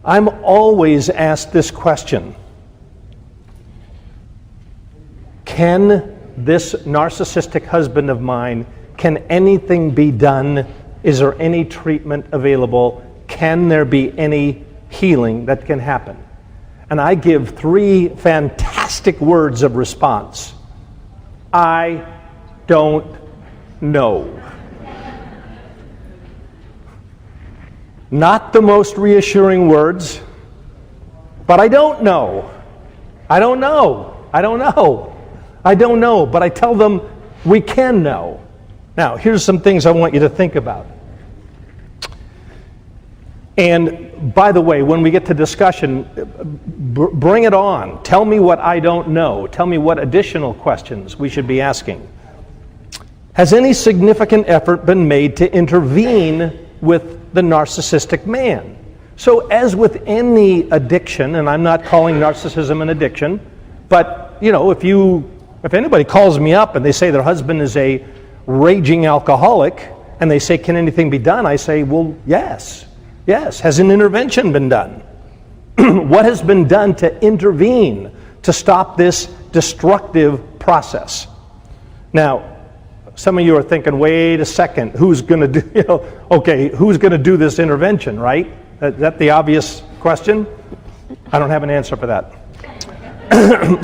[SPEAKER 1] I'm always asked this question. Can this narcissistic husband of mine, can anything be done? Is there any treatment available? Can there be any healing that can happen? And I give 3 fantastic words of response. I don't know. Not the most reassuring words, but I don't know. I don't know. I don't know. I don't know, but I tell them we can know. Now, here's some things I want you to think about. And by the way, when we get to discussion, bring it on. Tell me what I don't know. Tell me what additional questions we should be asking. Has any significant effort been made to intervene with the narcissistic man? So as with any addiction, and I'm not calling narcissism an addiction, but if anybody calls me up and they say their husband is a raging alcoholic, and they say, can anything be done? I say, well, yes. Yes. Has an intervention been done? What has been done to intervene to stop this destructive process? Now, some of you are thinking, wait a second, who's going to do, who's going to do this intervention, right? Is that the obvious question? I don't have an answer for that.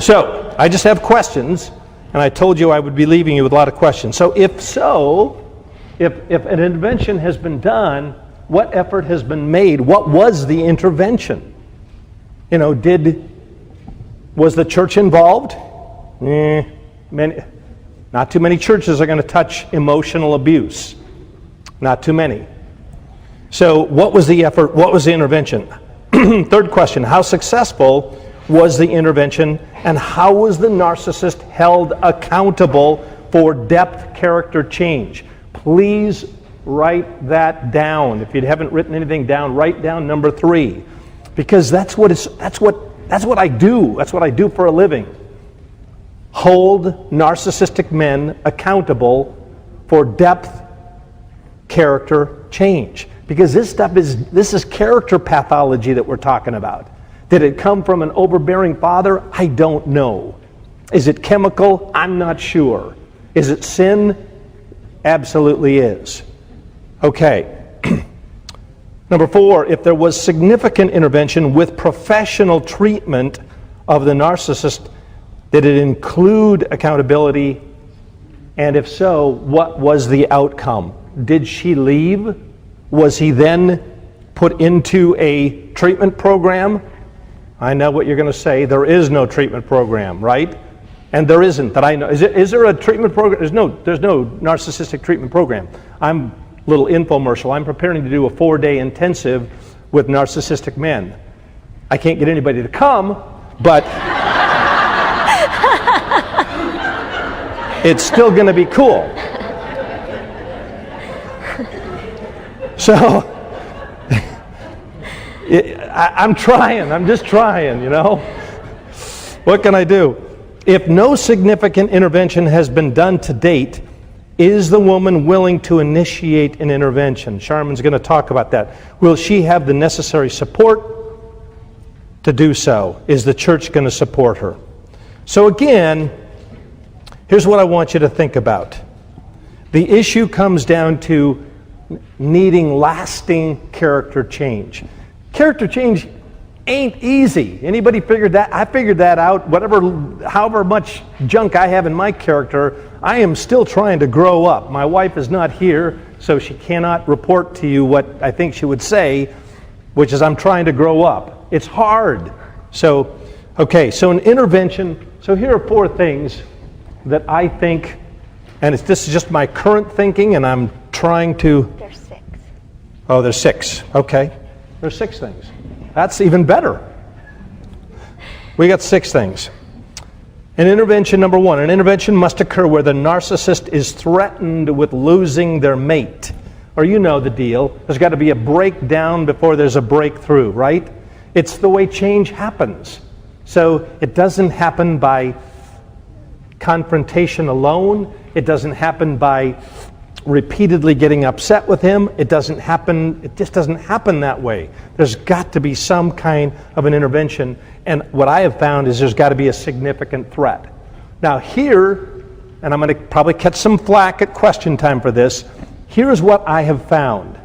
[SPEAKER 1] So, I just have questions, And I told you I would be leaving you with a lot of questions. So, if an intervention has been done, what effort has been made? What was the intervention? Was the church involved? Not too many churches are going to touch emotional abuse. Not too many. So what was the effort? What was the intervention? Third question, how successful was the intervention, and how was the narcissist held accountable for depth character change? Please write that down. If you haven't written anything down, write down number 3, because that's what I do. That's what I do for a living. Hold narcissistic men accountable for depth character change. Because this is character pathology that we're talking about. Did it come from an overbearing father? I don't know. Is it chemical? I'm not sure. Is it sin? Absolutely is. Okay. Number 4, if there was significant intervention with professional treatment of the narcissist, did it include accountability? And if so, what was the outcome? Did she leave? Was he then put into a treatment program? I know what you're going to say. There is no treatment program, right? And there isn't that I know. Is there a treatment program? There's no narcissistic treatment program. I'm a little infomercial. I'm preparing to do a 4-day intensive with narcissistic men. I can't get anybody to come, but it's still going to be cool. So, I'm just trying, What can I do? If no significant intervention has been done to date, is the woman willing to initiate an intervention? Sharmen's going to talk about that. Will she have the necessary support to do so? Is the church going to support her? So again, here's what I want you to think about. The issue comes down to needing lasting character change. Character change ain't easy. Anybody figured that? I figured that out. However much junk I have in my character, I am still trying to grow up. My wife is not here, so she cannot report to you what I think she would say, which is I'm trying to grow up. It's hard. So an intervention. So here are 4 things that I think, and this is just my current thinking, and I'm trying to...
[SPEAKER 2] There's 6.
[SPEAKER 1] Oh, there's 6. Okay. There's 6 things. That's even better. We got 6 things. An intervention, number 1. An intervention must occur where the narcissist is threatened with losing their mate. Or you know the deal. There's got to be a breakdown before there's a breakthrough, right? It's the way change happens. So it doesn't happen by confrontation alone. It doesn't happen by repeatedly getting upset with him. It just doesn't happen that way. There's got to be some kind of an intervention, and what I have found is there's got to be a significant threat. Now here, and I'm going to probably catch some flack at question time for this, here's what I have found.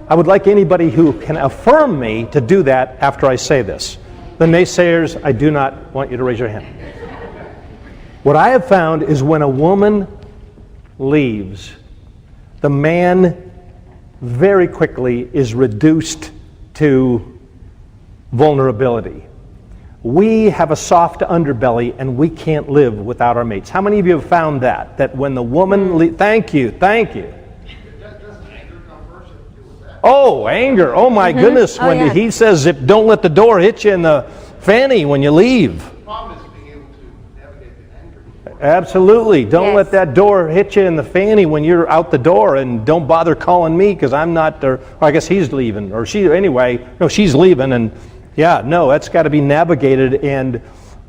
[SPEAKER 1] I would like anybody who can affirm me to do that after I say this. The naysayers, I do not want you to raise your hand. What I have found is when a woman leaves, the man very quickly is reduced to vulnerability. We have a soft underbelly and we can't live without our mates. How many of you have found that? That when the woman Thank you.
[SPEAKER 3] Doesn't anger come first?
[SPEAKER 1] Oh, anger. Oh my goodness. When he says, don't let the door hit you in the fanny when you leave.
[SPEAKER 3] The problem is being able to navigate the anger.
[SPEAKER 1] Absolutely. Don't let that door hit you in the fanny when you're out the door, and don't bother calling me because I'm not, or I guess he's leaving, or she's leaving, and that's got to be navigated.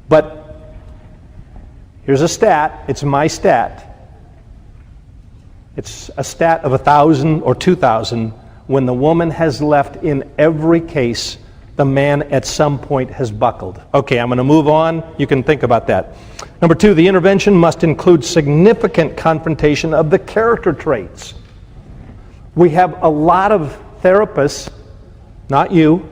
[SPEAKER 1] But here's a stat. It's my stat. It's a stat of 1,000 or 2,000. When the woman has left, in every case, the man at some point has buckled. Okay, I'm going to move on. You can think about that. Number 2, the intervention must include significant confrontation of the character traits. We have a lot of therapists, not you,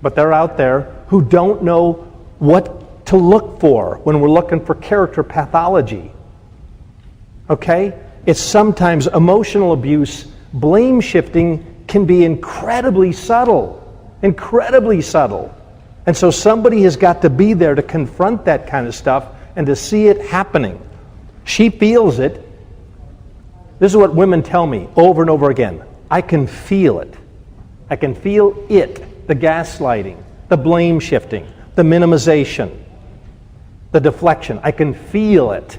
[SPEAKER 1] but they're out there, who don't know what to look for when we're looking for character pathology. Okay? It's sometimes emotional abuse, blame shifting can be incredibly subtle. Incredibly subtle. And so somebody has got to be there to confront that kind of stuff and to see it happening. She feels it. This is what women tell me over and over again. I can feel it. I can feel it. The gaslighting, the blame shifting, the minimization, the deflection. I can feel it.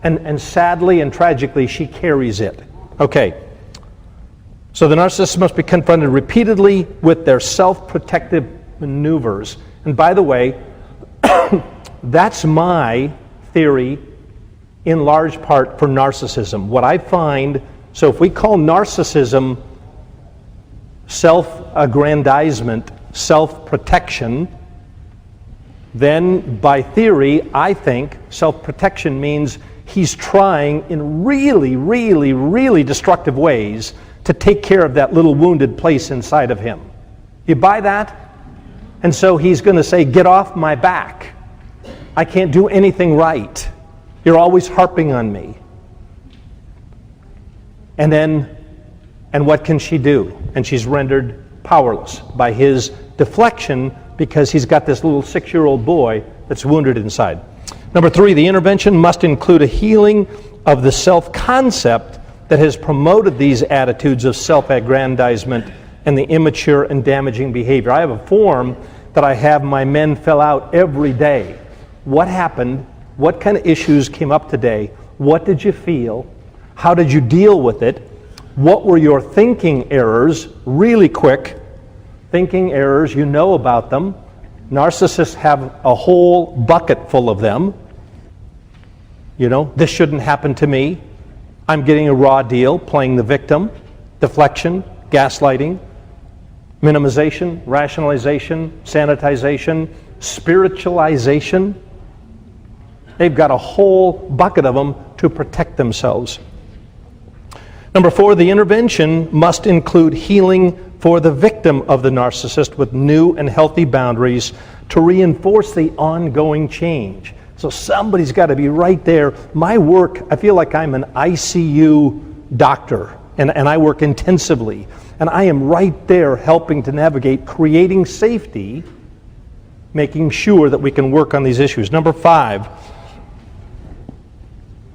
[SPEAKER 1] And sadly and tragically, she carries it. Okay. So the narcissist must be confronted repeatedly with their self-protective maneuvers. And by the way, that's my theory in large part for narcissism. What I find, so if we call narcissism self-aggrandizement, self-protection, then by theory, I think self-protection means he's trying in really, really, really destructive ways to take care of that little wounded place inside of him. You buy that? And so he's going to say, get off my back. I can't do anything right. You're always harping on me. And what can she do? And she's rendered powerless by his deflection because he's got this little 6-year-old boy that's wounded inside. Number 3, the intervention must include a healing of the self-concept that has promoted these attitudes of self-aggrandizement and the immature and damaging behavior. I have a form that I have my men fill out every day. What happened? What kind of issues came up today? What did you feel? How did you deal with it? What were your thinking errors? Really quick. Thinking errors, you know about them. Narcissists have a whole bucket full of them. You know, this shouldn't happen to me. I'm getting a raw deal, playing the victim, deflection, gaslighting, minimization, rationalization, sanitization, spiritualization. They've got a whole bucket of them to protect themselves. Number 4, the intervention must include healing for the victim of the narcissist with new and healthy boundaries to reinforce the ongoing change. So somebody's got to be right there. My work, I feel like I'm an ICU doctor, and I work intensively. And I am right there helping to navigate, creating safety, making sure that we can work on these issues. Number 5.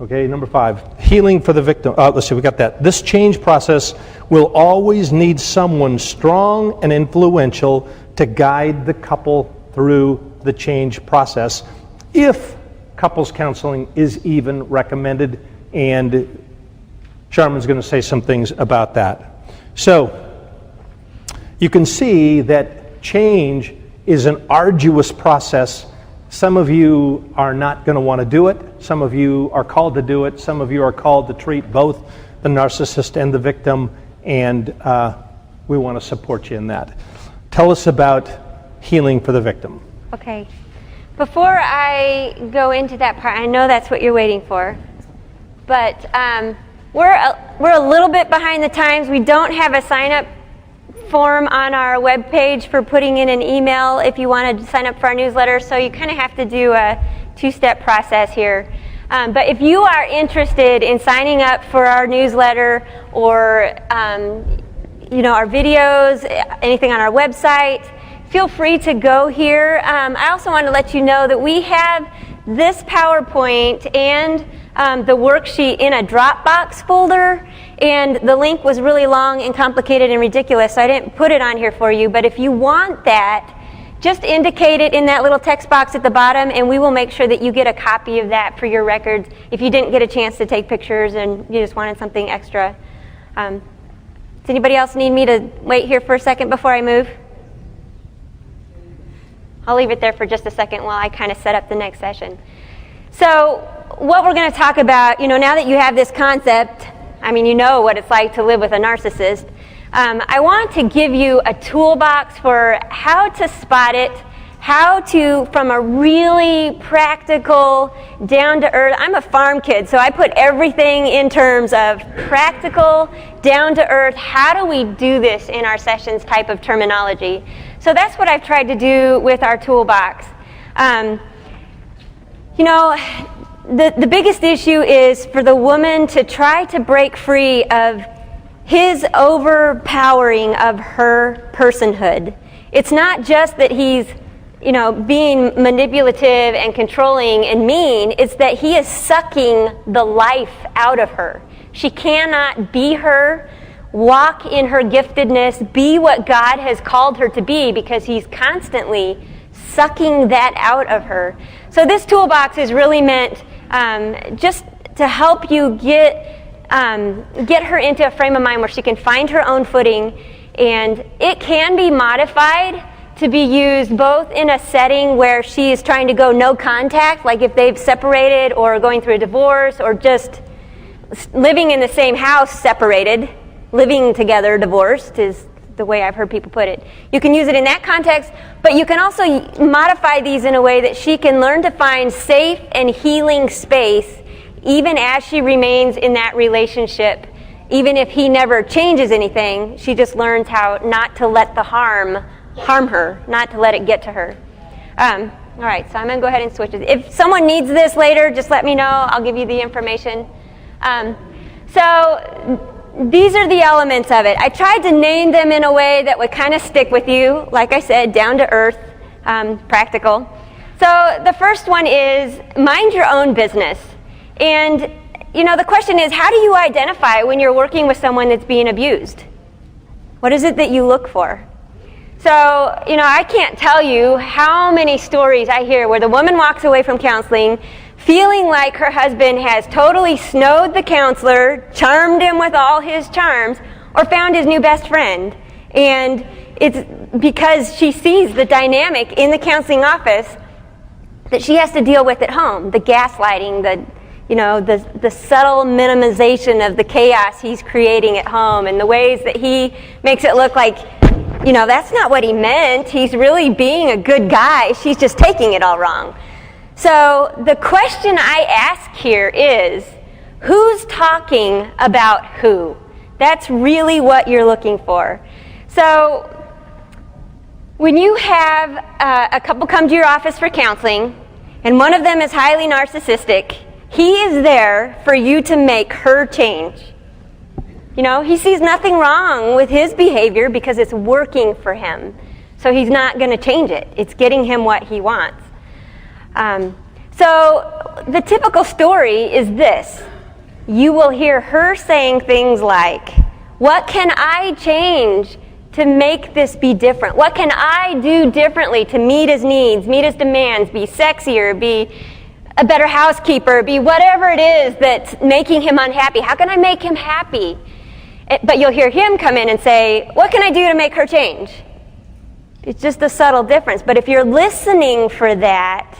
[SPEAKER 1] Okay, number 5, healing for the victim. Let's see, we got that. This change process will always need someone strong and influential to guide the couple through the change process, if couples counseling is even recommended, and Sharmen's going to say some things about that. So, you can see that change is an arduous process. Some of you are not going to want to do it. Some of you are called to do it. Some of you are called to treat both the narcissist and the victim, and we want to support you in that. Tell us about healing for the victim.
[SPEAKER 2] Okay. Before I go into that part, I know that's what you're waiting for, but we're a little bit behind the times. We don't have a sign-up form on our webpage for putting in an email if you want to sign up for our newsletter, so you kind of have to do a 2-step process here. But if you are interested in signing up for our newsletter or our videos, anything on our website, feel free to go here. I also want to let you know that we have this PowerPoint and the worksheet in a Dropbox folder, and the link was really long and complicated and ridiculous, so I didn't put it on here for you. But if you want that, just indicate it in that little text box at the bottom, and we will make sure that you get a copy of that for your records if you didn't get a chance to take pictures and you just wanted something extra. Does anybody else need me to wait here for a second before I move? I'll leave it there for just a second while I kind of set up the next session. So what we're going to talk about, now that you have this concept, you know what it's like to live with a narcissist. I want to give you a toolbox for how to spot it, how to, from a really practical, down-to-earth, I'm a farm kid, so I put everything in terms of practical, down-to-earth, how do we do this in our sessions type of terminology. So that's what I've tried to do with our toolbox. The biggest issue is for the woman to try to break free of his overpowering of her personhood. It's not just that he's, being manipulative and controlling and mean. It's that he is sucking the life out of her. She cannot be her, walk in her giftedness, be what God has called her to be, because he's constantly sucking that out of her. So this toolbox is really meant just to help you get her into a frame of mind where she can find her own footing, and it can be modified to be used both in a setting where she is trying to go no contact, like if they've separated or going through a divorce or just living in the same house separated, living together divorced is the way I've heard people put it. You can use it in that context, but you can also modify these in a way that she can learn to find safe and healing space even as she remains in that relationship. Even if he never changes anything, she just learns how not to let the harm her, not to let it get to her. All right, so I'm going to go ahead and switch it. If someone needs this later, just let me know. I'll give you the information. So these are the elements of it. I tried to name them in a way that would kind of stick with you, like I said, down to earth, practical. So the first one is mind your own business. And, the question is, how do you identify when you're working with someone that's being abused? What is it that you look for? So, I can't tell you how many stories I hear where the woman walks away from counseling feeling like her husband has totally snowed the counselor, charmed him with all his charms, or found his new best friend. And it's because she sees the dynamic in the counseling office that she has to deal with at home, the gaslighting, the subtle minimization of the chaos he's creating at home, and the ways that he makes it look like, that's not what he meant. He's really being a good guy. She's just taking it all wrong. So the question I ask here is, who's talking about who? That's really what you're looking for. So when you have a couple come to your office for counseling, and one of them is highly narcissistic, he is there for you to make her change. He sees nothing wrong with his behavior because it's working for him. So he's not going to change it. It's getting him what he wants. So the typical story is this. You will hear her saying things like, what can I change to make this be different? What can I do differently to meet his needs, meet his demands, be sexier, be a better housekeeper, be whatever it is that's making him unhappy? How can I make him happy? But you'll hear him come in and say, what can I do to make her change? It's just a subtle difference. But if you're listening for that,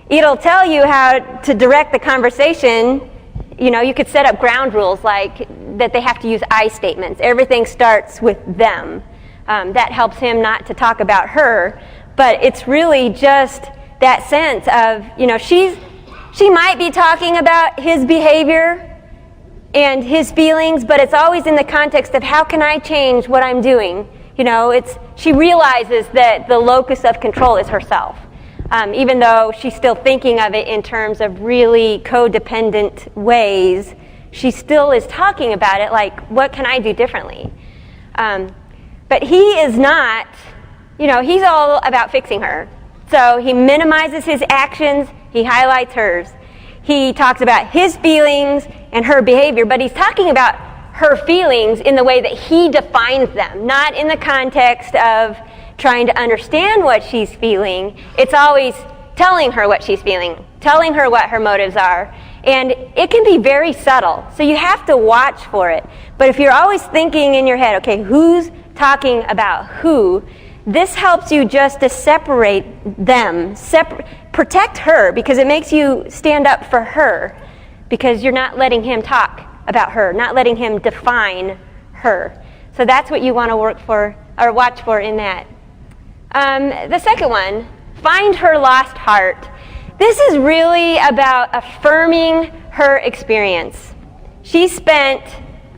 [SPEAKER 2] it'll tell you how to direct the conversation. You could set up ground rules like that they have to use I statements. Everything starts with them. That helps him not to talk about her. But it's really just that sense of, she might be talking about his behavior and his feelings, but it's always in the context of how can I change what I'm doing? She realizes that the locus of control is herself. Even though she's still thinking of it in terms of really codependent ways, she still is talking about it like, what can I do differently? But he is not, he's all about fixing her. So he minimizes his actions, he highlights hers. He talks about his feelings and her behavior, but he's talking about her feelings in the way that he defines them, not in the context of trying to understand what she's feeling. It's always telling her what she's feeling, telling her what her motives are. And it can be very subtle, so you have to watch for it. But if you're always thinking in your head, okay, who's talking about who, this helps you just to separate them, protect her, because it makes you stand up for her, because you're not letting him talk about her, not letting him define her. So that's what you want to work for or watch for in that. The second one, find her lost heart. This is really about affirming her experience. She spent,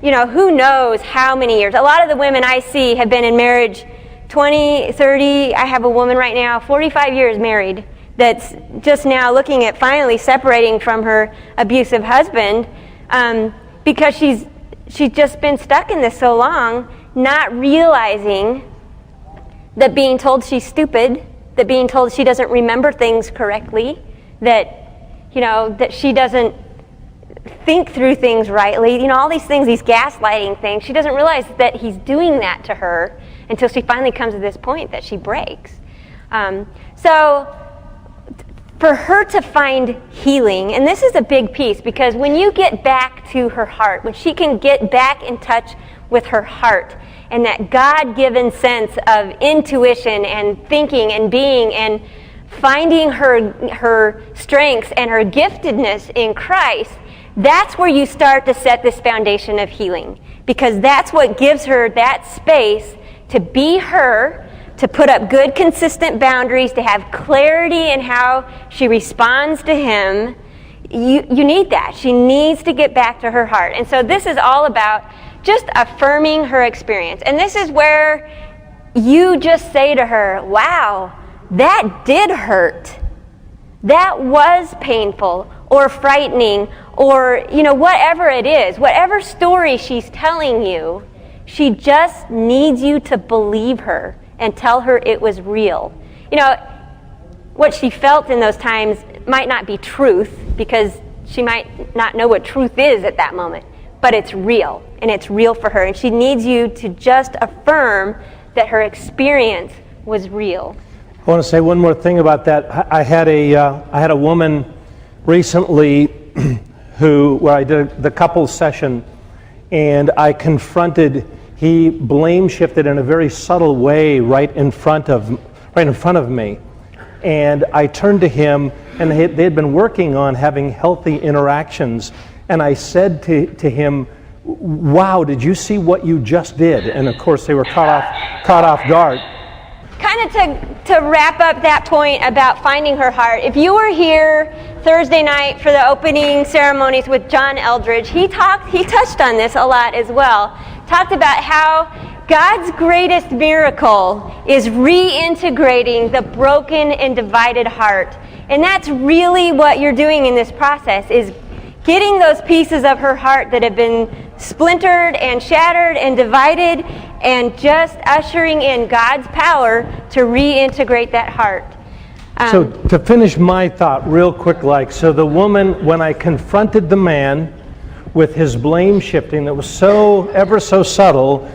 [SPEAKER 2] who knows how many years. A lot of the women I see have been in marriage 20, 30, I have a woman right now, 45 years married. that's just now looking at finally separating from her abusive husband, because she's just been stuck in this so long, not realizing that being told she's stupid, that being told she doesn't remember things correctly, that she doesn't think through things rightly, all these things, these gaslighting things. She doesn't realize that he's doing that to her until she finally comes to this point that she breaks. So for her to find healing, and this is a big piece, because when you get back to her heart, when she can get back in touch with her heart and that God-given sense of intuition and thinking and being and finding her strengths and her giftedness in Christ, that's where you start to set this foundation of healing, because that's what gives her that space to be her, to put up good, consistent boundaries, to have clarity in how she responds to him. You need that. She needs to get back to her heart. And so this is all about just affirming her experience. And this is where you just say to her, wow, that did hurt. That was painful or frightening or, whatever it is, whatever story she's telling you, she just needs you to believe her and tell her it was real. What she felt in those times might not be truth, because she might not know what truth is at that moment, but it's real, and it's real for her, and she needs you to just affirm that her experience was real.
[SPEAKER 1] I want to say one more thing about that. I had a woman recently where I did the couples session, and I confronted. He blame shifted in a very subtle way right in front of me, and I turned to him, and they had been working on having healthy interactions, and I said to him, "Wow, did you see what you just did?" And of course, they were caught off guard.
[SPEAKER 2] Kind of to wrap up that point about finding her heart, if you were here Thursday night for the opening ceremonies with John Eldridge, he touched on this a lot as well. Talked about how God's greatest miracle is reintegrating the broken and divided heart. And that's really what you're doing in this process, is getting those pieces of her heart that have been splintered and shattered and divided, and just ushering in God's power to reintegrate that heart.
[SPEAKER 1] So to finish my thought real quick, so the woman, when I confronted the man with his blame shifting that was ever so subtle,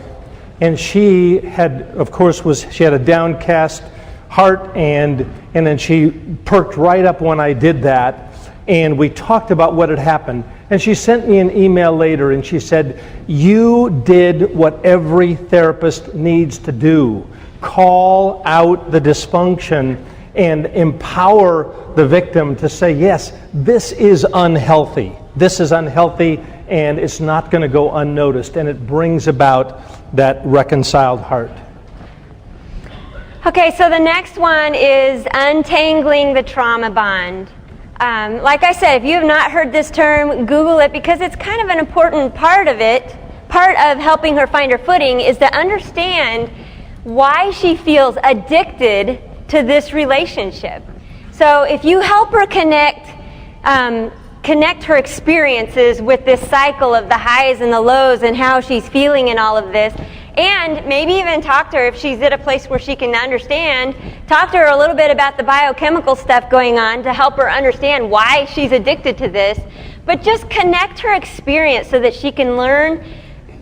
[SPEAKER 1] and she had, of course, she had a downcast heart, and then she perked right up when I did that, and we talked about what had happened. And she sent me an email later, and she said, "You did what every therapist needs to do. Call out the dysfunction and empower the victim to say, yes, this is unhealthy. This is unhealthy, and it's not going to go unnoticed." And it brings about that reconciled heart.
[SPEAKER 2] Okay, so the next one is untangling the trauma bond. Like I said, if you have not heard this term, Google it, because it's kind of an important part of it. Part of helping her find her footing is to understand why she feels addicted to this relationship. So if you help her connect her experiences with this cycle of the highs and the lows and how she's feeling in all of this, and maybe even talk to her if she's at a place where she can understand, talk to her a little bit about the biochemical stuff going on to help her understand why she's addicted to this, but just connect her experience so that she can learn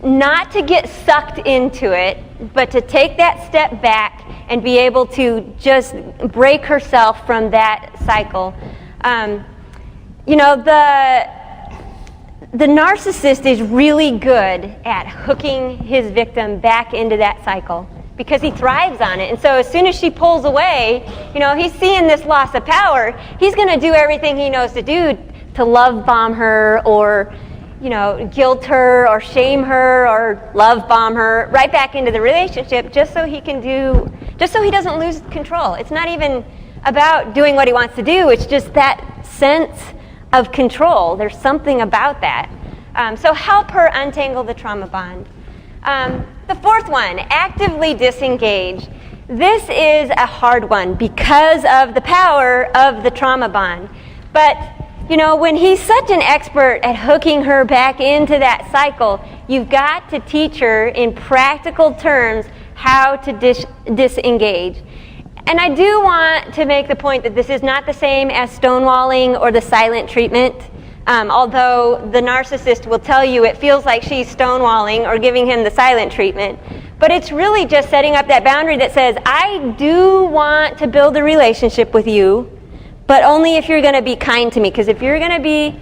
[SPEAKER 2] not to get sucked into it, but to take that step back and be able to just break herself from that cycle. The narcissist is really good at hooking his victim back into that cycle because he thrives on it. And so as soon as she pulls away, he's seeing this loss of power. He's going to do everything he knows to do to love bomb her or, guilt her or shame her or love bomb her right back into the relationship just so he doesn't lose control. It's not even about doing what he wants to do. It's just that sense of control. There's something about that. So help her untangle the trauma bond. The fourth one, actively disengage. this is a hard one because of the power of the trauma bond. But, you know, when he's such an expert at hooking her back into that cycle, you've got to teach her in practical terms how to disengage. And I do want to make the point that this is not the same as stonewalling or the silent treatment. Although the narcissist will tell you it feels like she's stonewalling or giving him the silent treatment. But it's really just setting up that boundary that says, I do want to build a relationship with you, but only if you're going to be kind to me. Because if you're going to be,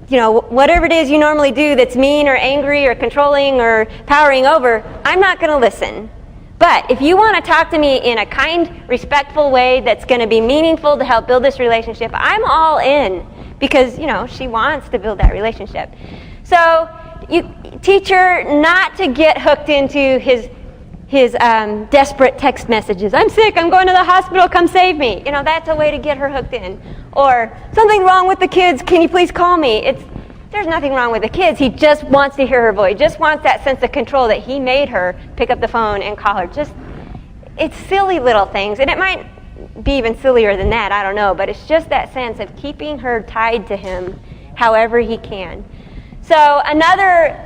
[SPEAKER 2] you know, whatever it is you normally do that's mean or angry or controlling or powering over, I'm not going to listen. But if you want to talk to me in a kind, respectful way that's going to be meaningful to help build this relationship, I'm all in. Because, you know, she wants to build that relationship. So you teach her not to get hooked into his desperate text messages. I'm sick, I'm going to the hospital, come save me. You know, that's a way to get her hooked in. Or, something wrong with the kids, can you please call me? There's nothing wrong with the kids. He just wants to hear her voice. Just wants that sense of control that he made her pick up the phone and call her. It's silly little things. And it might be even sillier than that, I don't know, but it's just that sense of keeping her tied to him however he can. So another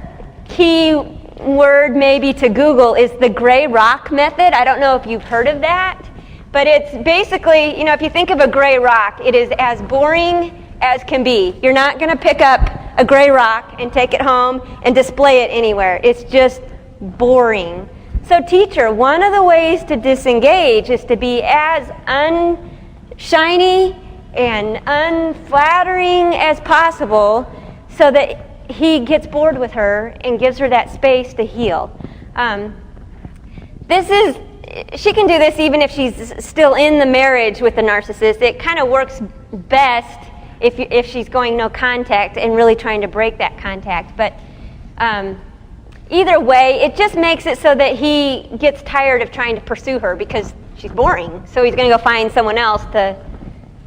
[SPEAKER 2] key word maybe to Google is the gray rock method. I don't know if you've heard of that, but it's basically, you know, if you think of a gray rock, it is as boring as can be. You're not going to pick up a gray rock and take it home and display it anywhere. It's just boring. So teacher, one of the ways to disengage is to be as unshiny and unflattering as possible so that he gets bored with her and gives her that space to heal. She can do this even if she's still in the marriage with the narcissist. It kind of works best if she's going no contact and really trying to break that contact. But either way, it just makes it so that he gets tired of trying to pursue her because she's boring. So he's going to go find someone else to,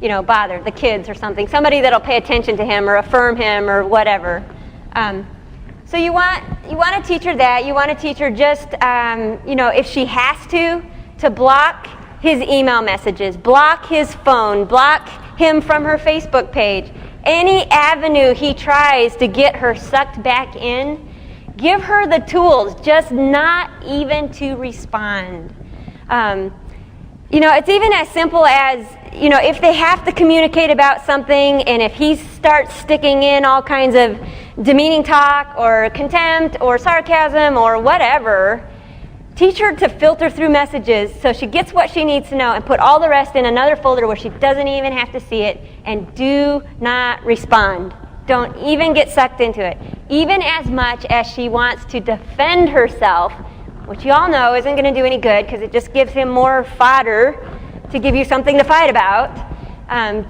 [SPEAKER 2] you know, bother, the kids or something. Somebody that'll pay attention to him or affirm him or whatever. So you want to teach her that. You want to teach her just, you know, if she has to block his email messages, block his phone, block him from her Facebook page. Any avenue he tries to get her sucked back in, give her the tools, just not even to respond. You know, it's even as simple as, you know, if they have to communicate about something and if he starts sticking in all kinds of demeaning talk or contempt or sarcasm or whatever, teach her to filter through messages so she gets what she needs to know and put all the rest in another folder where she doesn't even have to see it, and do not respond. Don't even get sucked into it. Even as much as she wants to defend herself, which you all know isn't going to do any good because it just gives him more fodder to give you something to fight about.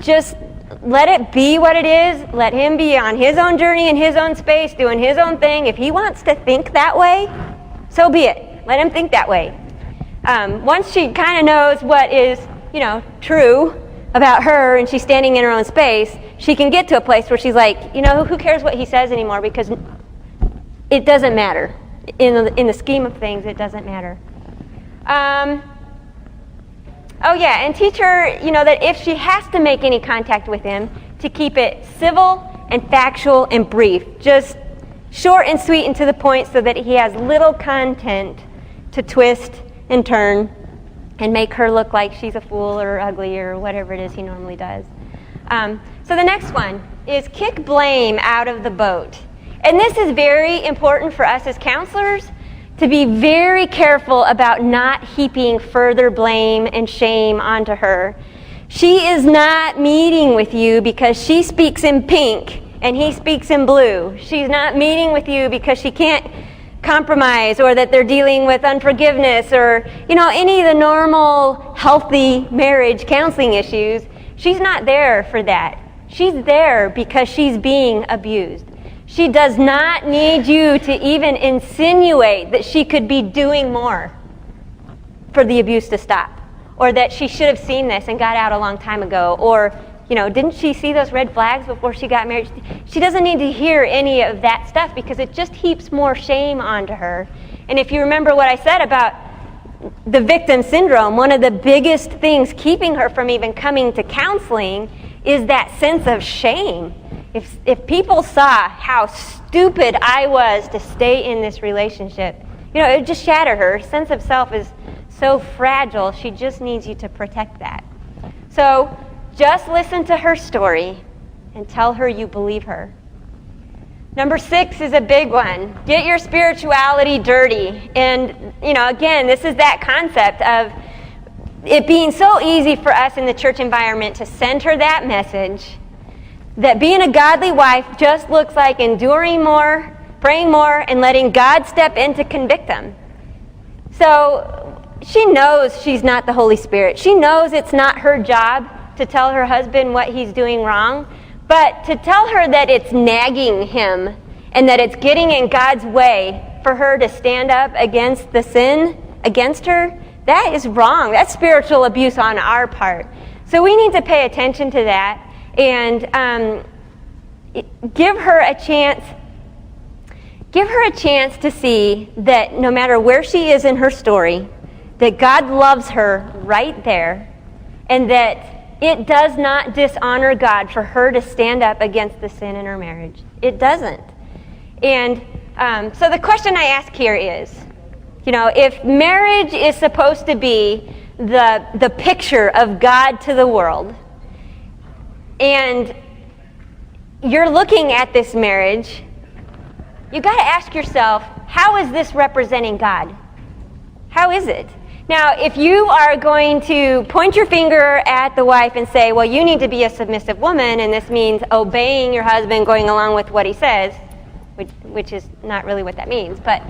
[SPEAKER 2] Just let it be what it is. Let him be on his own journey in his own space, doing his own thing. If he wants to think that way, so be it. Let him think that way. Once she kind of knows what is, you know, true about her and she's standing in her own space, she can get to a place where she's like, you know, who cares what he says anymore, because it doesn't matter. In the scheme of things, it doesn't matter. Oh yeah, and teach her, you know, that if she has to make any contact with him, to keep it civil and factual and brief. Just short and sweet and to the point so that he has little content to twist and turn and make her look like she's a fool or ugly or whatever it is he normally does. So the next one is kick blame out of the boat. And this is very important for us as counselors to be very careful about not heaping further blame and shame onto her. She is not meeting with you because she speaks in pink and he speaks in blue. She's not meeting with you because she can't compromise or that they're dealing with unforgiveness or, you know, any of the normal healthy marriage counseling issues. She's not there for that. She's there because she's being abused. She does not need you to even insinuate that she could be doing more for the abuse to stop, or that she should have seen this and got out a long time ago, or, you know, didn't she see those red flags before she got married? She doesn't need to hear any of that stuff because it just heaps more shame onto her. And if you remember what I said about the victim syndrome, one of the biggest things keeping her from even coming to counseling is that sense of shame. If people saw how stupid I was to stay in this relationship, it would just shatter her. Her sense of self is so fragile, she just needs you to protect that. So just listen to her story and tell her you believe her. Number 6 is a big one. Get your spirituality dirty. And, again, this is that concept of it being so easy for us in the church environment to send her that message that being a godly wife just looks like enduring more, praying more, and letting God step in to convict them. So she knows she's not the Holy Spirit. She knows it's not her job to tell her husband what he's doing wrong. But to tell her that it's nagging him and that it's getting in God's way for her to stand up against the sin against her, that is wrong. That's spiritual abuse on our part. So we need to pay attention to that and give her a chance. Give her a chance to see that no matter where she is in her story, that God loves her right there, and that it does not dishonor God for her to stand up against the sin in her marriage. It doesn't. And so the question I ask here is, if marriage is supposed to be the picture of God to the world, and you're looking at this marriage, you got to ask yourself, how is this representing God? How is it? Now, if you are going to point your finger at the wife and say, well, you need to be a submissive woman, and this means obeying your husband, going along with what he says, which is not really what that means, but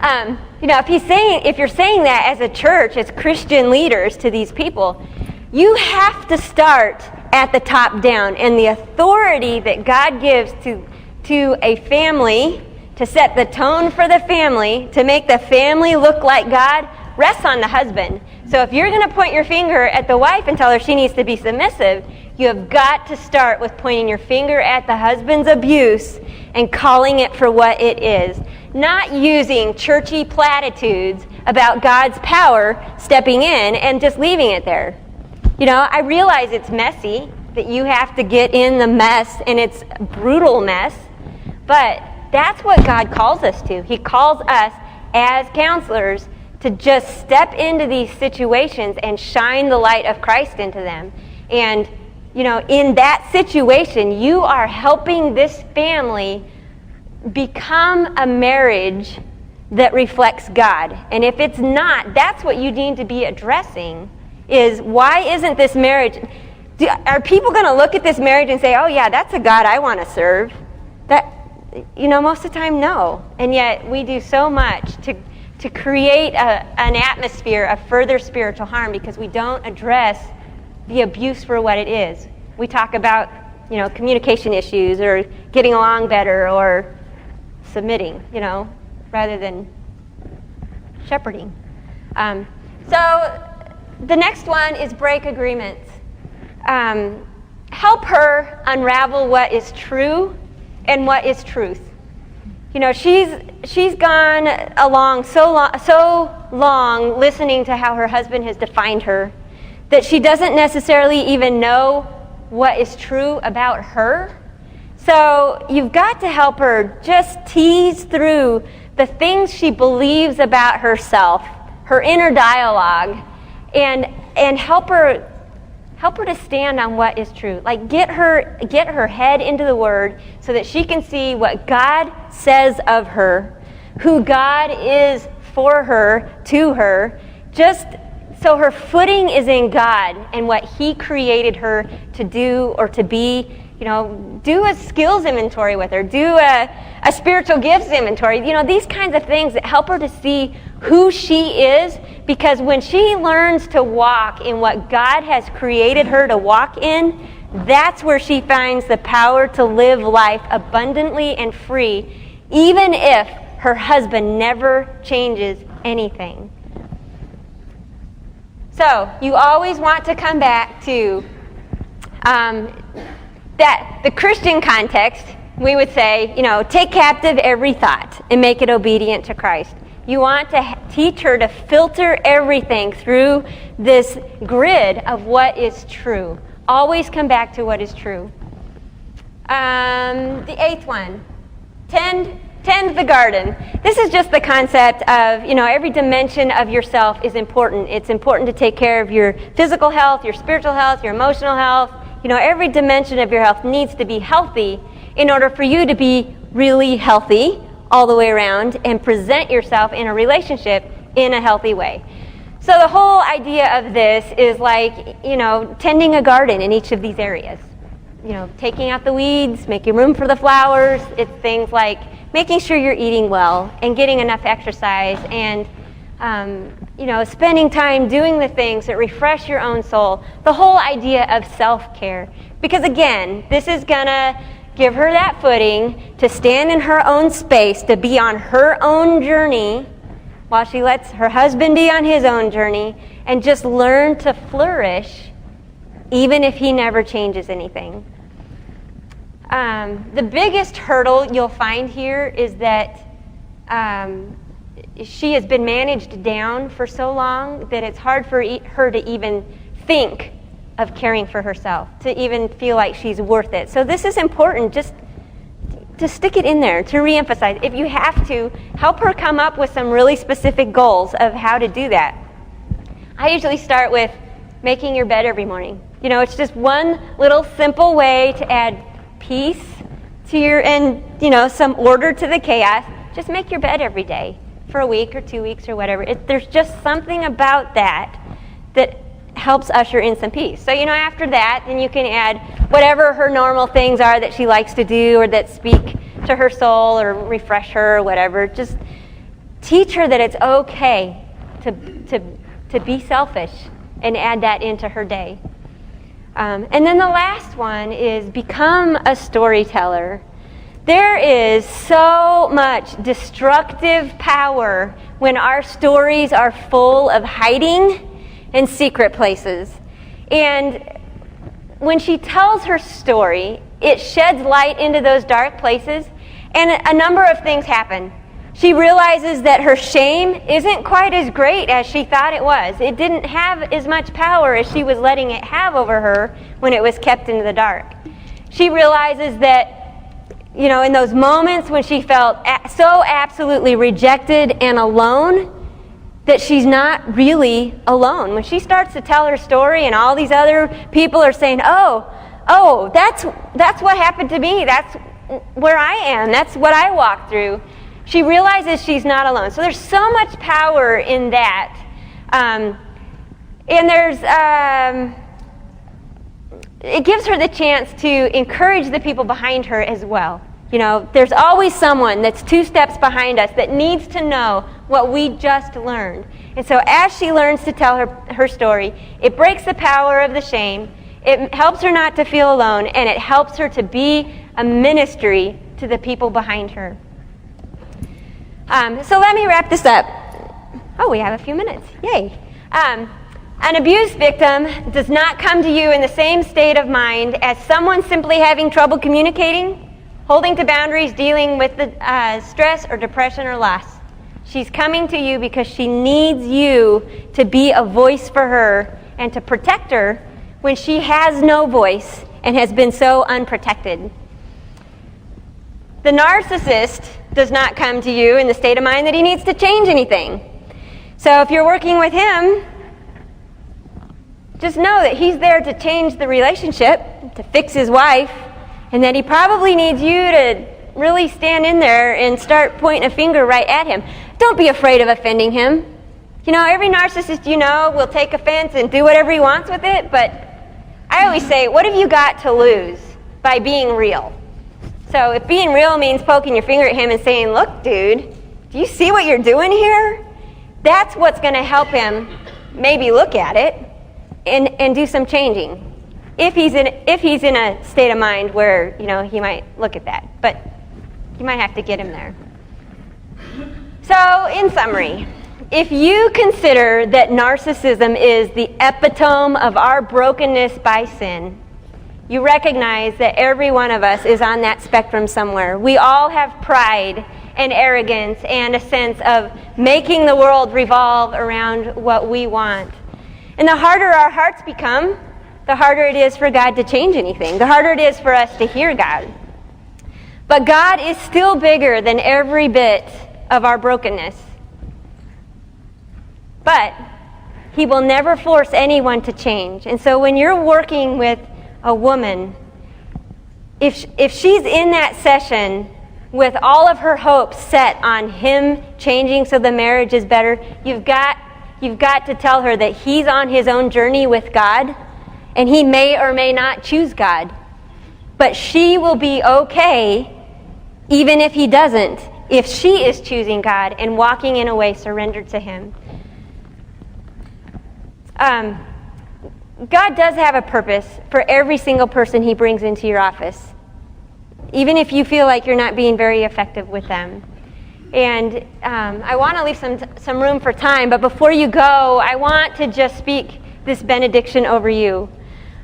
[SPEAKER 2] if you're saying that as a church, as Christian leaders to these people, you have to start at the top down, and the authority that God gives to a family to set the tone for the family, to make the family look like God, rests on the husband. So if you're going to point your finger at the wife and tell her she needs to be submissive, you have got to start with pointing your finger at the husband's abuse and calling it for what it is. Not using churchy platitudes about God's power stepping in and just leaving it there. I realize it's messy, that you have to get in the mess, and it's a brutal mess, but that's what God calls us to. He calls us as counselors to just step into these situations and shine the light of Christ into them. And, in that situation, you are helping this family become a marriage that reflects God. And if it's not, that's what you need to be addressing, is why isn't this marriage... Are people going to look at this marriage and say, oh yeah, that's a God I want to serve? Most of the time, no. And yet we do so much to create an atmosphere of further spiritual harm because we don't address the abuse for what it is. We talk about, communication issues or getting along better or submitting, rather than shepherding. So the next one is break agreements. Help her unravel what is true and what is truth. She's gone along so long listening to how her husband has defined her that she doesn't necessarily even know what is true about her. So you've got to help her just tease through the things she believes about herself, her inner dialogue, and help her to stand on what is true. Like get her head into the Word so that she can see what God says of her, who God is for her, to her, just so her footing is in God and what He created her to do or to be. Do a skills inventory with her. Do a spiritual gifts inventory. These kinds of things that help her to see who she is, because when she learns to walk in what God has created her to walk in, that's where she finds the power to live life abundantly and free, even if her husband never changes anything. So you always want to come back to that the Christian context. We would say, take captive every thought and make it obedient to Christ. You want to teach her to filter everything through this grid of what is true. Always come back to what is true. The 8th one, tend the garden. This is just the concept of, every dimension of yourself is important. It's important to take care of your physical health, your spiritual health, your emotional health. Every dimension of your health needs to be healthy in order for you to be really healthy all the way around and present yourself in a relationship in a healthy way. So the whole idea of this is like, tending a garden in each of these areas. Taking out the weeds, making room for the flowers. It's things like making sure you're eating well and getting enough exercise and, spending time doing the things that refresh your own soul. The whole idea of self-care. Because again, this is going to give her that footing to stand in her own space, to be on her own journey while she lets her husband be on his own journey and just learn to flourish even if he never changes anything. The biggest hurdle you'll find here is that she has been managed down for so long that it's hard for her to even think of caring for herself, to even feel like she's worth it. So this is important, just to stick it in there, to reemphasize. If you have to, help her come up with some really specific goals of how to do that. I usually start with making your bed every morning. It's just one little simple way to add peace to some order to the chaos. Just make your bed every day for a week or 2 weeks or whatever. There's just something about that helps usher in some peace. So, after that, then you can add whatever her normal things are that she likes to do or that speak to her soul or refresh her or whatever. Just teach her that it's okay to be selfish and add that into her day. And then the last one is become a storyteller. There is so much destructive power when our stories are full of hiding and secret places. And when she tells her story, it sheds light into those dark places, and a number of things happen. She realizes that her shame isn't quite as great as she thought it was. It didn't have as much power as she was letting it have over her when it was kept in the dark. She realizes that, in those moments when she felt so absolutely rejected and alone, that she's not really alone. When she starts to tell her story and all these other people are saying, oh, that's what happened to me. That's where I am. That's what I walked through. She realizes she's not alone. So there's so much power in that. And it gives her the chance to encourage the people behind her as well. There's always someone that's 2 steps behind us that needs to know what we just learned. And so as she learns to tell her story, it breaks the power of the shame, it helps her not to feel alone, and it helps her to be a ministry to the people behind her. So let me wrap this up. Oh, we have a few minutes. Yay. An abuse victim does not come to you in the same state of mind as someone simply having trouble communicating, holding to boundaries, dealing with the stress or depression or loss. She's coming to you because she needs you to be a voice for her and to protect her when she has no voice and has been so unprotected. The narcissist does not come to you in the state of mind that he needs to change anything. So if you're working with him, just know that he's there to change the relationship, to fix his wife, and that he probably needs you to really stand in there and start pointing a finger right at him. Don't be afraid of offending him. Every narcissist will take offense and do whatever he wants with it, but I always say, what have you got to lose by being real? So if being real means poking your finger at him and saying, look, dude, do you see what you're doing here? That's what's going to help him maybe look at it and do some changing. If he's in a state of mind where, he might look at that. But you might have to get him there. So, in summary, if you consider that narcissism is the epitome of our brokenness by sin, you recognize that every one of us is on that spectrum somewhere. We all have pride and arrogance and a sense of making the world revolve around what we want. And the harder our hearts become, the harder it is for God to change anything, the harder it is for us to hear God. But God is still bigger than every bit of our brokenness. But He will never force anyone to change. And so when you're working with a woman, if she's in that session with all of her hopes set on him changing so the marriage is better, you've got to tell her that he's on his own journey with God, and he may or may not choose God. But she will be okay even if he doesn't, if she is choosing God and walking in a way surrendered to Him. God does have a purpose for every single person He brings into your office, even if you feel like you're not being very effective with them. And I want to leave some room for time, but before you go, I want to just speak this benediction over you.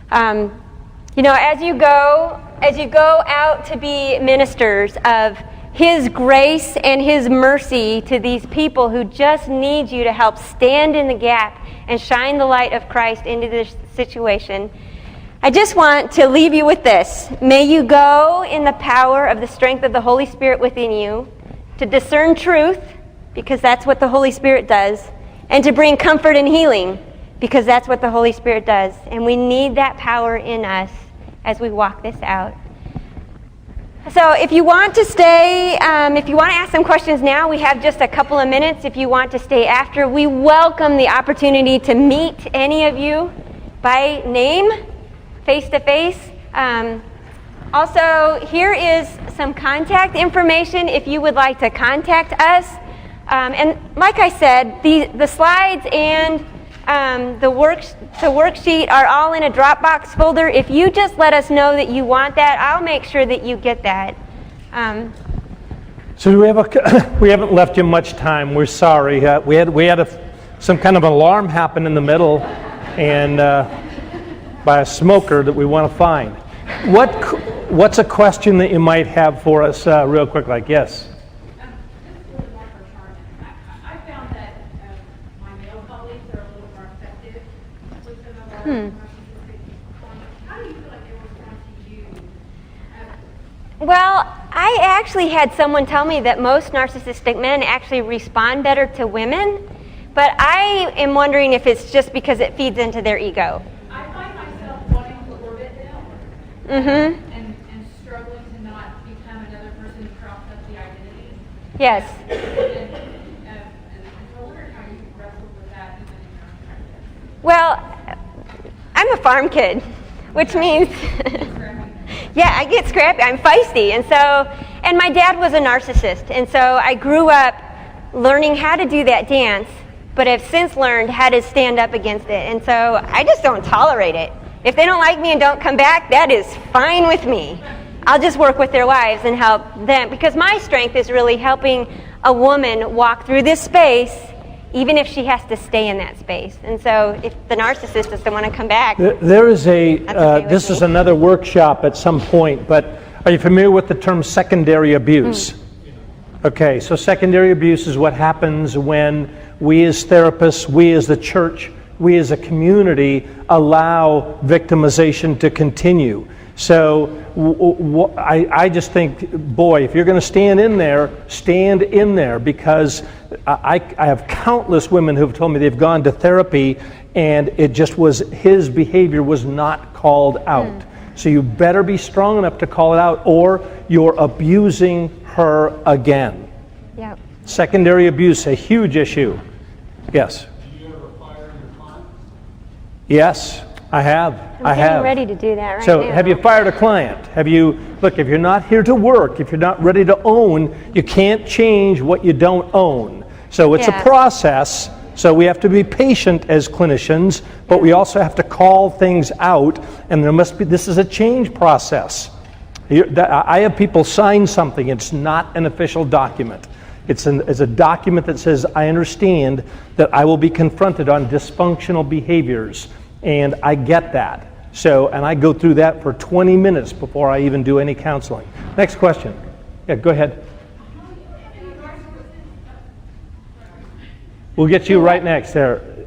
[SPEAKER 2] As you go out to be ministers of His grace and His mercy to these people who just need you to help stand in the gap and shine the light of Christ into this situation, I just want to leave you with this. May you go in the power of the strength of the Holy Spirit within you to discern truth, because that's what the Holy Spirit does, and to bring comfort and healing, because that's what the Holy Spirit does. And we need that power in us as we walk this out. So if you want to stay, if you want to ask some questions now, we have just a couple of minutes. If you want to stay after, we welcome the opportunity to meet any of you by name, face to face. Also, here is some contact information if you would like to contact us. And like I said, the slides and the worksheet are all in a Dropbox folder. If you just let us know that you want that, I'll make sure that you get that.
[SPEAKER 1] So we haven't left you much time. We're sorry. We had some kind of alarm happen in the middle, and by a smoker that we want to find. What's a question that you might have for us, real quick? Like yes.
[SPEAKER 2] How do you
[SPEAKER 4] feel like they respond to you?
[SPEAKER 2] Well, I actually had someone tell me that most narcissistic men actually respond better to women, but I am wondering if it's just because it feeds into their ego.
[SPEAKER 4] I find myself wanting to orbit them and struggling to not become another person who props up the identity.
[SPEAKER 2] Yes.
[SPEAKER 4] And I wondered how you wrestled with that even in your practice.
[SPEAKER 2] Well, I'm a farm kid, which means, yeah, I get scrappy. I'm feisty. And my dad was a narcissist. And so I grew up learning how to do that dance, but have since learned how to stand up against it. And so I just don't tolerate it. If they don't like me and don't come back, that is fine with me. I'll just work with their wives and help them, because my strength is really helping a woman walk through this space, even if she has to stay in that space. And so if the narcissist doesn't want to come back,
[SPEAKER 1] there is this is another workshop at some point, but are you familiar with the term secondary abuse? Okay, so secondary abuse is what happens when we as therapists, we as the church, we as a community allow victimization to continue. So I just think, boy, if you're going to stand in there, because I have countless women who've told me they've gone to therapy and it just was, his behavior was not called out. So you better be strong enough to call it out, or you're abusing her again.
[SPEAKER 2] Yep.
[SPEAKER 1] Secondary abuse, a huge issue. Yes?
[SPEAKER 3] Do you ever fire your client?
[SPEAKER 1] Yes, I have.
[SPEAKER 2] I'm getting ready to do that right
[SPEAKER 1] So
[SPEAKER 2] now.
[SPEAKER 1] have you fired a client? Look, if you're not here to work, if you're not ready to own, you can't change what you don't own. So it's a process. So we have to be patient as clinicians, but we also have to call things out, and this is a change process. I have people sign something. It's not an official document. It's a document that says, I understand that I will be confronted on dysfunctional behaviors, and I get that. So, and I go through that for 20 minutes before I even do any counseling. Next question. Yeah, go ahead.
[SPEAKER 4] How do you
[SPEAKER 1] We'll get you right next there.
[SPEAKER 4] In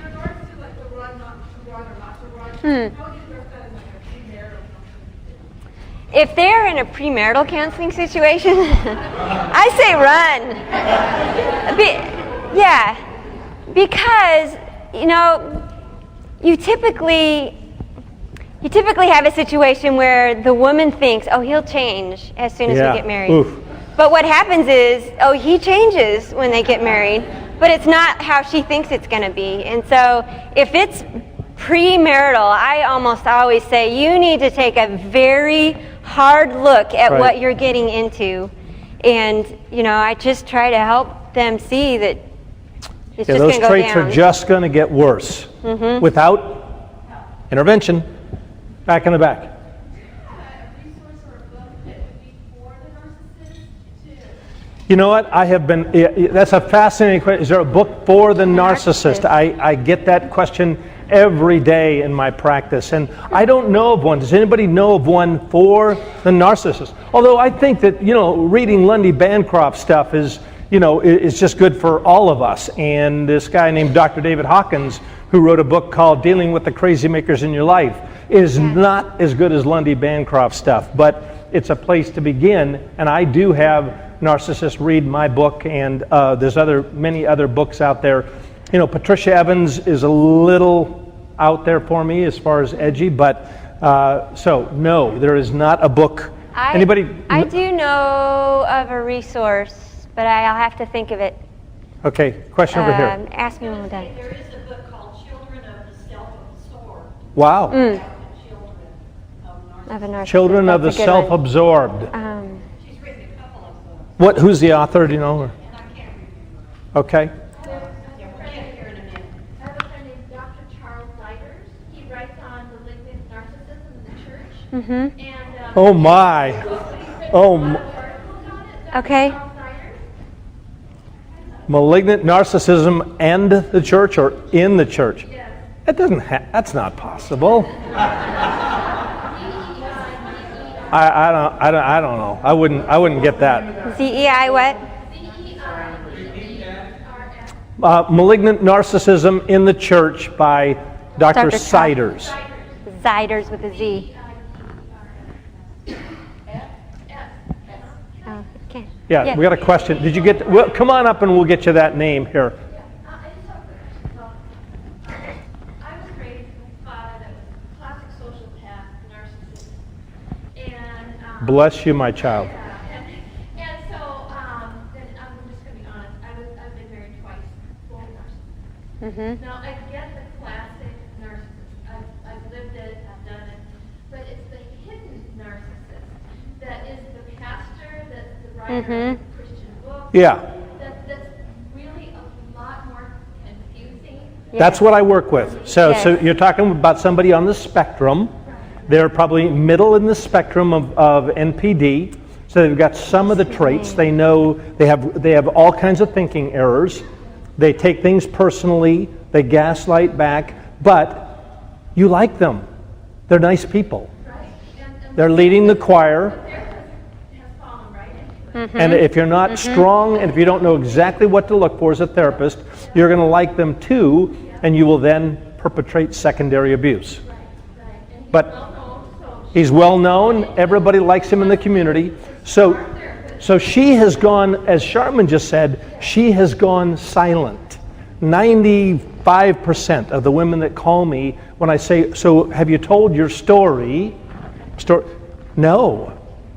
[SPEAKER 4] regards to like the run, not to run, or not to run, how would you address that in like a premarital counseling?
[SPEAKER 2] If they're in a premarital counseling situation, I say run. Yeah, because, you know, you typically have a situation where the woman thinks, oh, he'll change as soon as we get married.
[SPEAKER 1] Oof.
[SPEAKER 2] But what happens is, oh, he changes when they get married, but it's not how she thinks it's going to be. And so if it's premarital, I almost always say you need to take a very hard look at what you're getting into. And, you know, I just try to help them see that it's just going to go down.
[SPEAKER 1] Those traits are just going to get worse without intervention. Back in the back. You know what? I have been, that's a fascinating question. Is there a book for the narcissist? I get that question every day in my practice, and I don't know of one. Does anybody know of one for the narcissist? Although I think that, you know, reading Lundy Bancroft stuff is, you know, is just good for all of us. And this guy named Dr. David Hawkins, who wrote a book called Dealing with the Crazy Makers in Your Life, is not as good as Lundy Bancroft stuff, but it's a place to begin. And I do have narcissists read my book, and there's many other books out there. You know, Patricia Evans is a little out there for me as far as edgy, but so no, there is not a book. Anybody?
[SPEAKER 2] I do know of a resource, but I'll have to think of it.
[SPEAKER 1] Okay, question over here.
[SPEAKER 2] Ask me when we're done.
[SPEAKER 5] There is a book called Children of the Self-Absorbed.
[SPEAKER 1] Wow.
[SPEAKER 5] Children of
[SPEAKER 2] Of a narcissist.
[SPEAKER 1] Children of the
[SPEAKER 2] That's a good one.
[SPEAKER 1] Self-Absorbed.
[SPEAKER 5] She's written a couple of books.
[SPEAKER 1] Who's the author? Do you know?
[SPEAKER 5] And I can't remember.
[SPEAKER 1] Okay.
[SPEAKER 5] Yeah, we'll get here in a minute.
[SPEAKER 4] I have a friend named Dr. Charles Leiters. He writes on malignant narcissism in the church. And
[SPEAKER 1] Oh my. Oh.
[SPEAKER 4] articles on it.
[SPEAKER 2] Okay.
[SPEAKER 4] Charles Leiters.
[SPEAKER 1] Malignant narcissism and the church, or in the church?
[SPEAKER 4] Yes.
[SPEAKER 1] That doesn't. That's not possible. I don't know. I wouldn't get that.
[SPEAKER 2] ZEI what?
[SPEAKER 1] Malignant Narcissism in the Church by Dr.
[SPEAKER 2] Dr.
[SPEAKER 1] Siders.
[SPEAKER 2] Ziders with a Z. Oh, okay.
[SPEAKER 1] Yeah, we got a question. Did you get? Well, come on up and we'll get you that name here.
[SPEAKER 4] I was raised with a father that was classic sociopath, narcissist, and
[SPEAKER 1] Bless you, my child.
[SPEAKER 4] and so then I'm just going to be honest. I've been married twice, full narcissist. Now I get the classic narcissist. I've lived it. I've done it, but it's the hidden narcissist that is the pastor, that's the writer of Christian books.
[SPEAKER 1] Yeah,
[SPEAKER 4] That's really a lot more confusing.
[SPEAKER 1] that's what I work with. So
[SPEAKER 2] Yes.
[SPEAKER 1] you're talking about somebody on the spectrum. They're probably middle in the spectrum of NPD. So they've got some of the traits. They know they have all kinds of thinking errors. They take things personally. They gaslight back. But you like them. They're nice people.
[SPEAKER 4] Right. And
[SPEAKER 1] They're leading the choir.
[SPEAKER 4] the therapist has fallen right into it.
[SPEAKER 1] And if you're not strong and if you don't know exactly what to look for as a therapist, you're going to like them too, and you will then perpetrate secondary abuse. But he's well known. Everybody likes him in the community. So she has gone, as Sharmen just said, she has gone silent. 95% of the women that call me when I say, so have you told your story? No.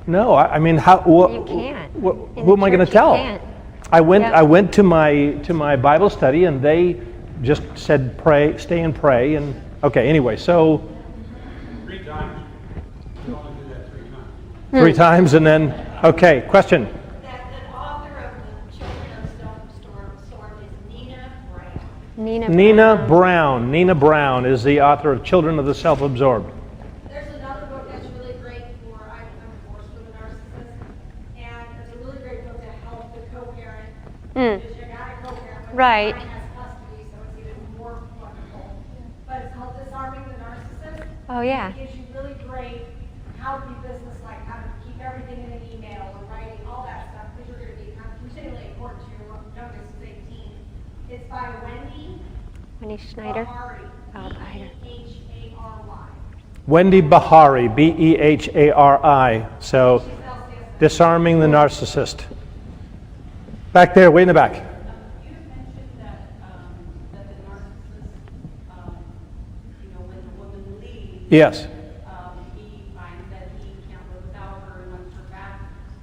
[SPEAKER 1] I mean, how?
[SPEAKER 2] You can't.
[SPEAKER 1] Who am I going to tell?
[SPEAKER 2] Can't.
[SPEAKER 1] I went to my Bible study, and they just said pray, stay and pray, and okay. Anyway, so
[SPEAKER 3] 3 times. You only do that 3 times.
[SPEAKER 1] 3 times, and then okay. Question.
[SPEAKER 5] That the author of the Children of Self-Absorbed is Nina Brown.
[SPEAKER 1] Nina Brown is the author of Children of the Self-Absorbed.
[SPEAKER 4] There's another book that's really great for I'm divorced with a narcissist, and there's a really great book to help the co-parent. Because you're not a co-parent, but
[SPEAKER 2] Right.
[SPEAKER 4] mine has custody, so it's even more wonderful. But it's called Disarming the Narcissist.
[SPEAKER 2] Oh, yeah.
[SPEAKER 4] It gives you really great how to be business-like, how to keep everything in an email and writing, all that stuff, because you're going to be continually important to your youngest is 18.
[SPEAKER 5] It's by
[SPEAKER 2] Wendy Schneider.
[SPEAKER 5] Bahari.
[SPEAKER 2] Oh, Bahari.
[SPEAKER 5] Behary.
[SPEAKER 1] Wendy Bahari, Behari. So, Disarming the Narcissist. Back there, way in the back.
[SPEAKER 6] You had mentioned that the narcissist, when the woman leaves,
[SPEAKER 1] Yes.
[SPEAKER 6] he finds that he can't live without her and wants her back.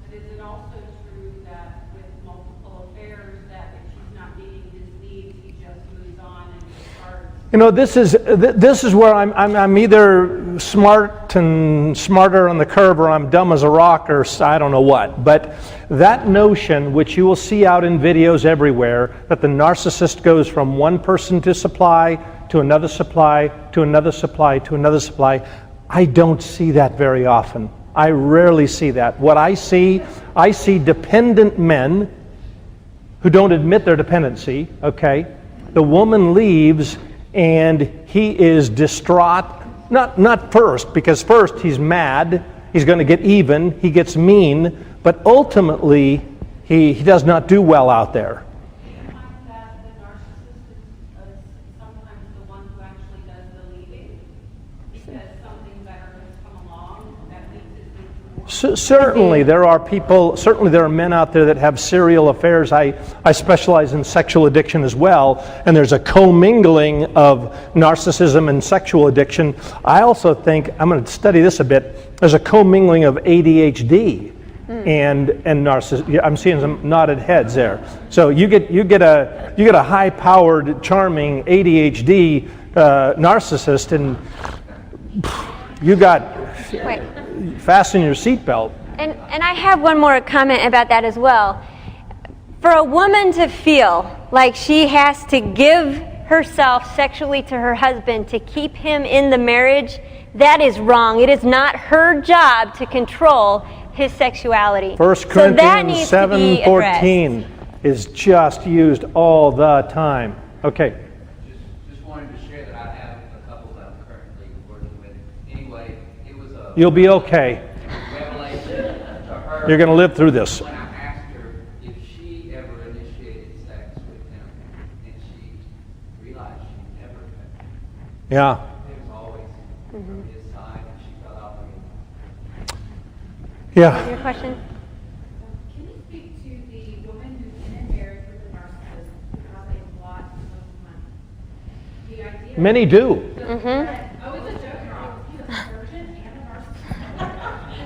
[SPEAKER 6] But is it also true that with multiple affairs, that if she's not meeting his needs, he just moves on and discards?
[SPEAKER 1] You know, this is where I'm either smart and smarter on the curve, or I'm dumb as a rock, or I don't know what. But that notion, which you will see out in videos everywhere, that the narcissist goes from one person to supply to another supply to another supply to another supply, I don't see that very often. I rarely see that. What I see dependent men who don't admit their dependency. Okay, the woman leaves and he is distraught. Not first, because first he's mad, he's going to get even, he gets mean, but ultimately he does not do well out there.
[SPEAKER 6] Do you find that the narcissist is sometimes the one who actually does the leaving because something better has come along that makes it more?
[SPEAKER 1] Certainly there are men out there that have serial affairs. I specialize in sexual addiction as well, and there's a commingling of narcissism and sexual addiction. I also think, I'm going to study this a bit, there's a commingling of ADHD and narcissism. I'm seeing some nodded heads there. So you get a high-powered, charming ADHD narcissist, and you got...
[SPEAKER 2] Wait.
[SPEAKER 1] Fasten your seatbelt.
[SPEAKER 2] And I have one more comment about that as well. For a woman to feel like she has to give herself sexually to her husband to keep him in the marriage, that is wrong. It is not her job to control his sexuality.
[SPEAKER 1] 1
[SPEAKER 2] So that
[SPEAKER 1] Corinthians
[SPEAKER 2] needs to be
[SPEAKER 1] 7:14 is just used all the time. Okay.
[SPEAKER 7] Just wanted to share that I have a couple that I'm currently working with. Anyway, it was a
[SPEAKER 1] You'll be okay.
[SPEAKER 7] revelation to her.
[SPEAKER 1] You're going to live through this.
[SPEAKER 7] When I asked her if she ever initiated sex with him, and she realized she never had.
[SPEAKER 1] Yeah.
[SPEAKER 7] It was always from his side, and she felt obligated.
[SPEAKER 1] Yeah.
[SPEAKER 2] Your question?
[SPEAKER 8] Can you speak to the woman who's in a marriage with a narcissist who has a lot of money? The idea
[SPEAKER 1] Many do.
[SPEAKER 8] Oh, it's a joke. He was a surgeon and a narcissist.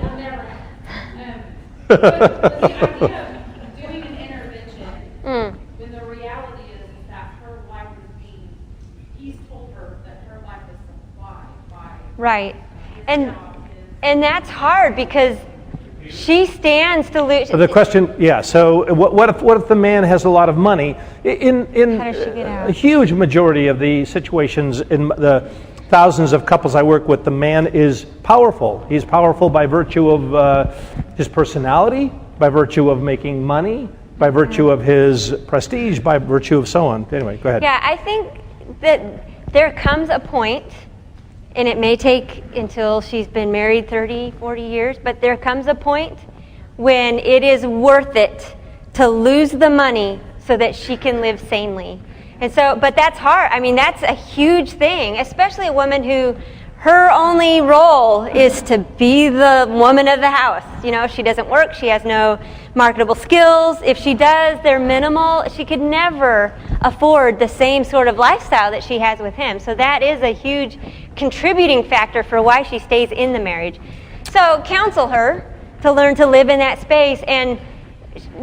[SPEAKER 8] We'll never know. But the idea of doing an intervention when the reality is that her life is he's told her that her life is supplied by
[SPEAKER 2] Right.
[SPEAKER 8] his
[SPEAKER 2] And
[SPEAKER 8] job,
[SPEAKER 2] and that's hard because she stands to lose.
[SPEAKER 1] So the question, yeah. So what if the man has a lot of money? In
[SPEAKER 2] How does she get out?
[SPEAKER 1] a huge majority of the situations in the thousands of couples I work with, the man is powerful. He's powerful by virtue of his personality, by virtue of making money, by virtue of his prestige, by virtue of so on. Anyway, go ahead.
[SPEAKER 2] Yeah, I think that there comes a point, and it may take until she's been married 30, 40 years, but there comes a point when it is worth it to lose the money so that she can live sanely. And so, but that's hard. I mean, that's a huge thing, especially a woman who her only role is to be the woman of the house. You know, she doesn't work, she has no marketable skills. If she does, they're minimal. She could never afford the same sort of lifestyle that she has with him. So that is a huge contributing factor for why she stays in the marriage. So counsel her to learn to live in that space and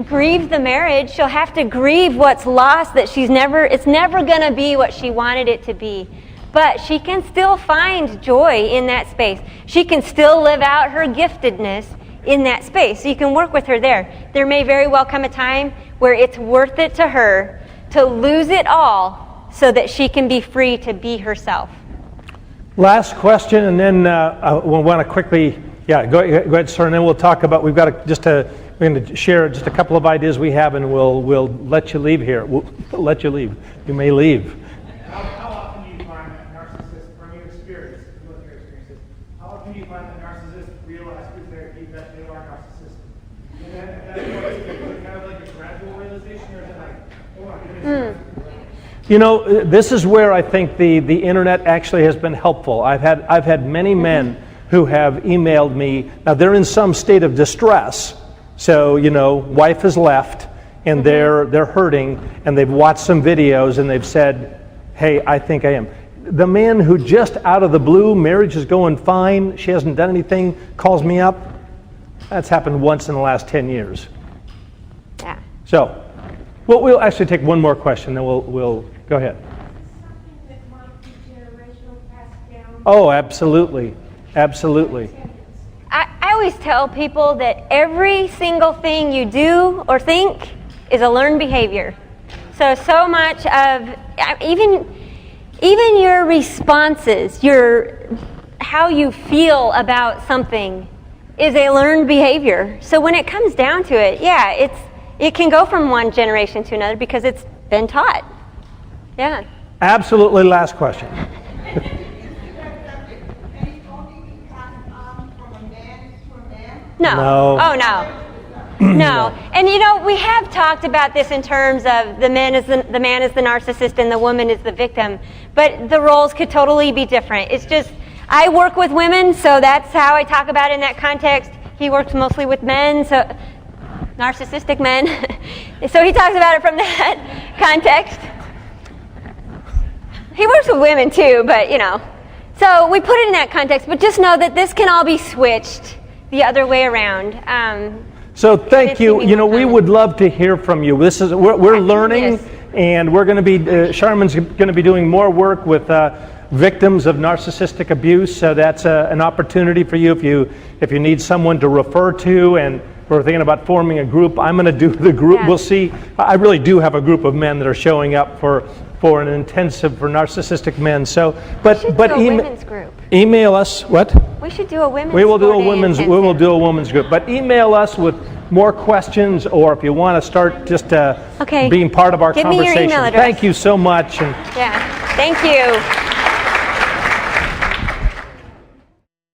[SPEAKER 2] grieve the marriage. She'll have to grieve what's lost, that it's never going to be what she wanted it to be. But she can still find joy in that space. She can still live out her giftedness in that space. So you can work with her there. There may very well come a time where it's worth it to her to lose it all so that she can be free to be herself.
[SPEAKER 1] Last question, and then we'll want to quickly, go ahead, sir, and then we'll talk about, we're going to share just a couple of ideas we have, and we'll let you leave here. We'll let you leave. You may leave.
[SPEAKER 3] How often do you find that narcissists, from your experience, from your experiences, how often do you find that narcissists realize through therapy that they are narcissistic? And then at that point, is it kind of like a gradual realization, or is it like, oh, I'm
[SPEAKER 1] You know, this is where I think the internet actually has been helpful. I've had many men who have emailed me. Now they're in some state of distress. So, you know, wife has left and they're hurting, and they've watched some videos and they've said, hey, I think I am. The man who just out of the blue, marriage is going fine, she hasn't done anything, calls me up. That's happened once in the last 10 years.
[SPEAKER 2] Yeah.
[SPEAKER 1] So, we'll actually take one more question, then we'll go ahead.
[SPEAKER 5] Something that might be generational passed down.
[SPEAKER 1] Oh, absolutely. Absolutely.
[SPEAKER 2] I always tell people that every single thing you do or think is a learned behavior. So much of, even your responses, how you feel about something is a learned behavior. So when it comes down to it, yeah, it can go from one generation to another because it's been taught. Yeah.
[SPEAKER 1] Absolutely. Last question.
[SPEAKER 2] No.
[SPEAKER 1] No.
[SPEAKER 2] Oh, no. No. And you know, we have talked about this in terms of the man is the narcissist and the woman is the victim, but the roles could totally be different. It's just, I work with women, so that's how I talk about it in that context. He works mostly with men, so narcissistic men. So he talks about it from that context. He works with women too, but you know. So we put it in that context, but just know that this can all be switched the other way around.
[SPEAKER 1] So thank you. You know, we would love to hear from you. This is we're learning,
[SPEAKER 2] Yes.
[SPEAKER 1] and we're going to be Sharmen's going to be doing more work with victims of narcissistic abuse. So that's an opportunity for you if you need someone to refer to, and we're thinking about forming a group. I'm going to do the group.
[SPEAKER 2] Yeah.
[SPEAKER 1] We'll see. I really do have a group of men that are showing up for an intensive for narcissistic men. So, but
[SPEAKER 2] do a women's group.
[SPEAKER 1] Email us. What?
[SPEAKER 2] We should do a women's.
[SPEAKER 1] We will do a
[SPEAKER 2] 4-day
[SPEAKER 1] women's. We
[SPEAKER 2] intensive.
[SPEAKER 1] will do a women's group. But email us with more questions, or if you want to start just
[SPEAKER 2] Okay.
[SPEAKER 1] being part of our
[SPEAKER 2] Give me your
[SPEAKER 1] conversation.
[SPEAKER 2] email address.
[SPEAKER 1] Thank you so much. And
[SPEAKER 2] Yeah. Thank you.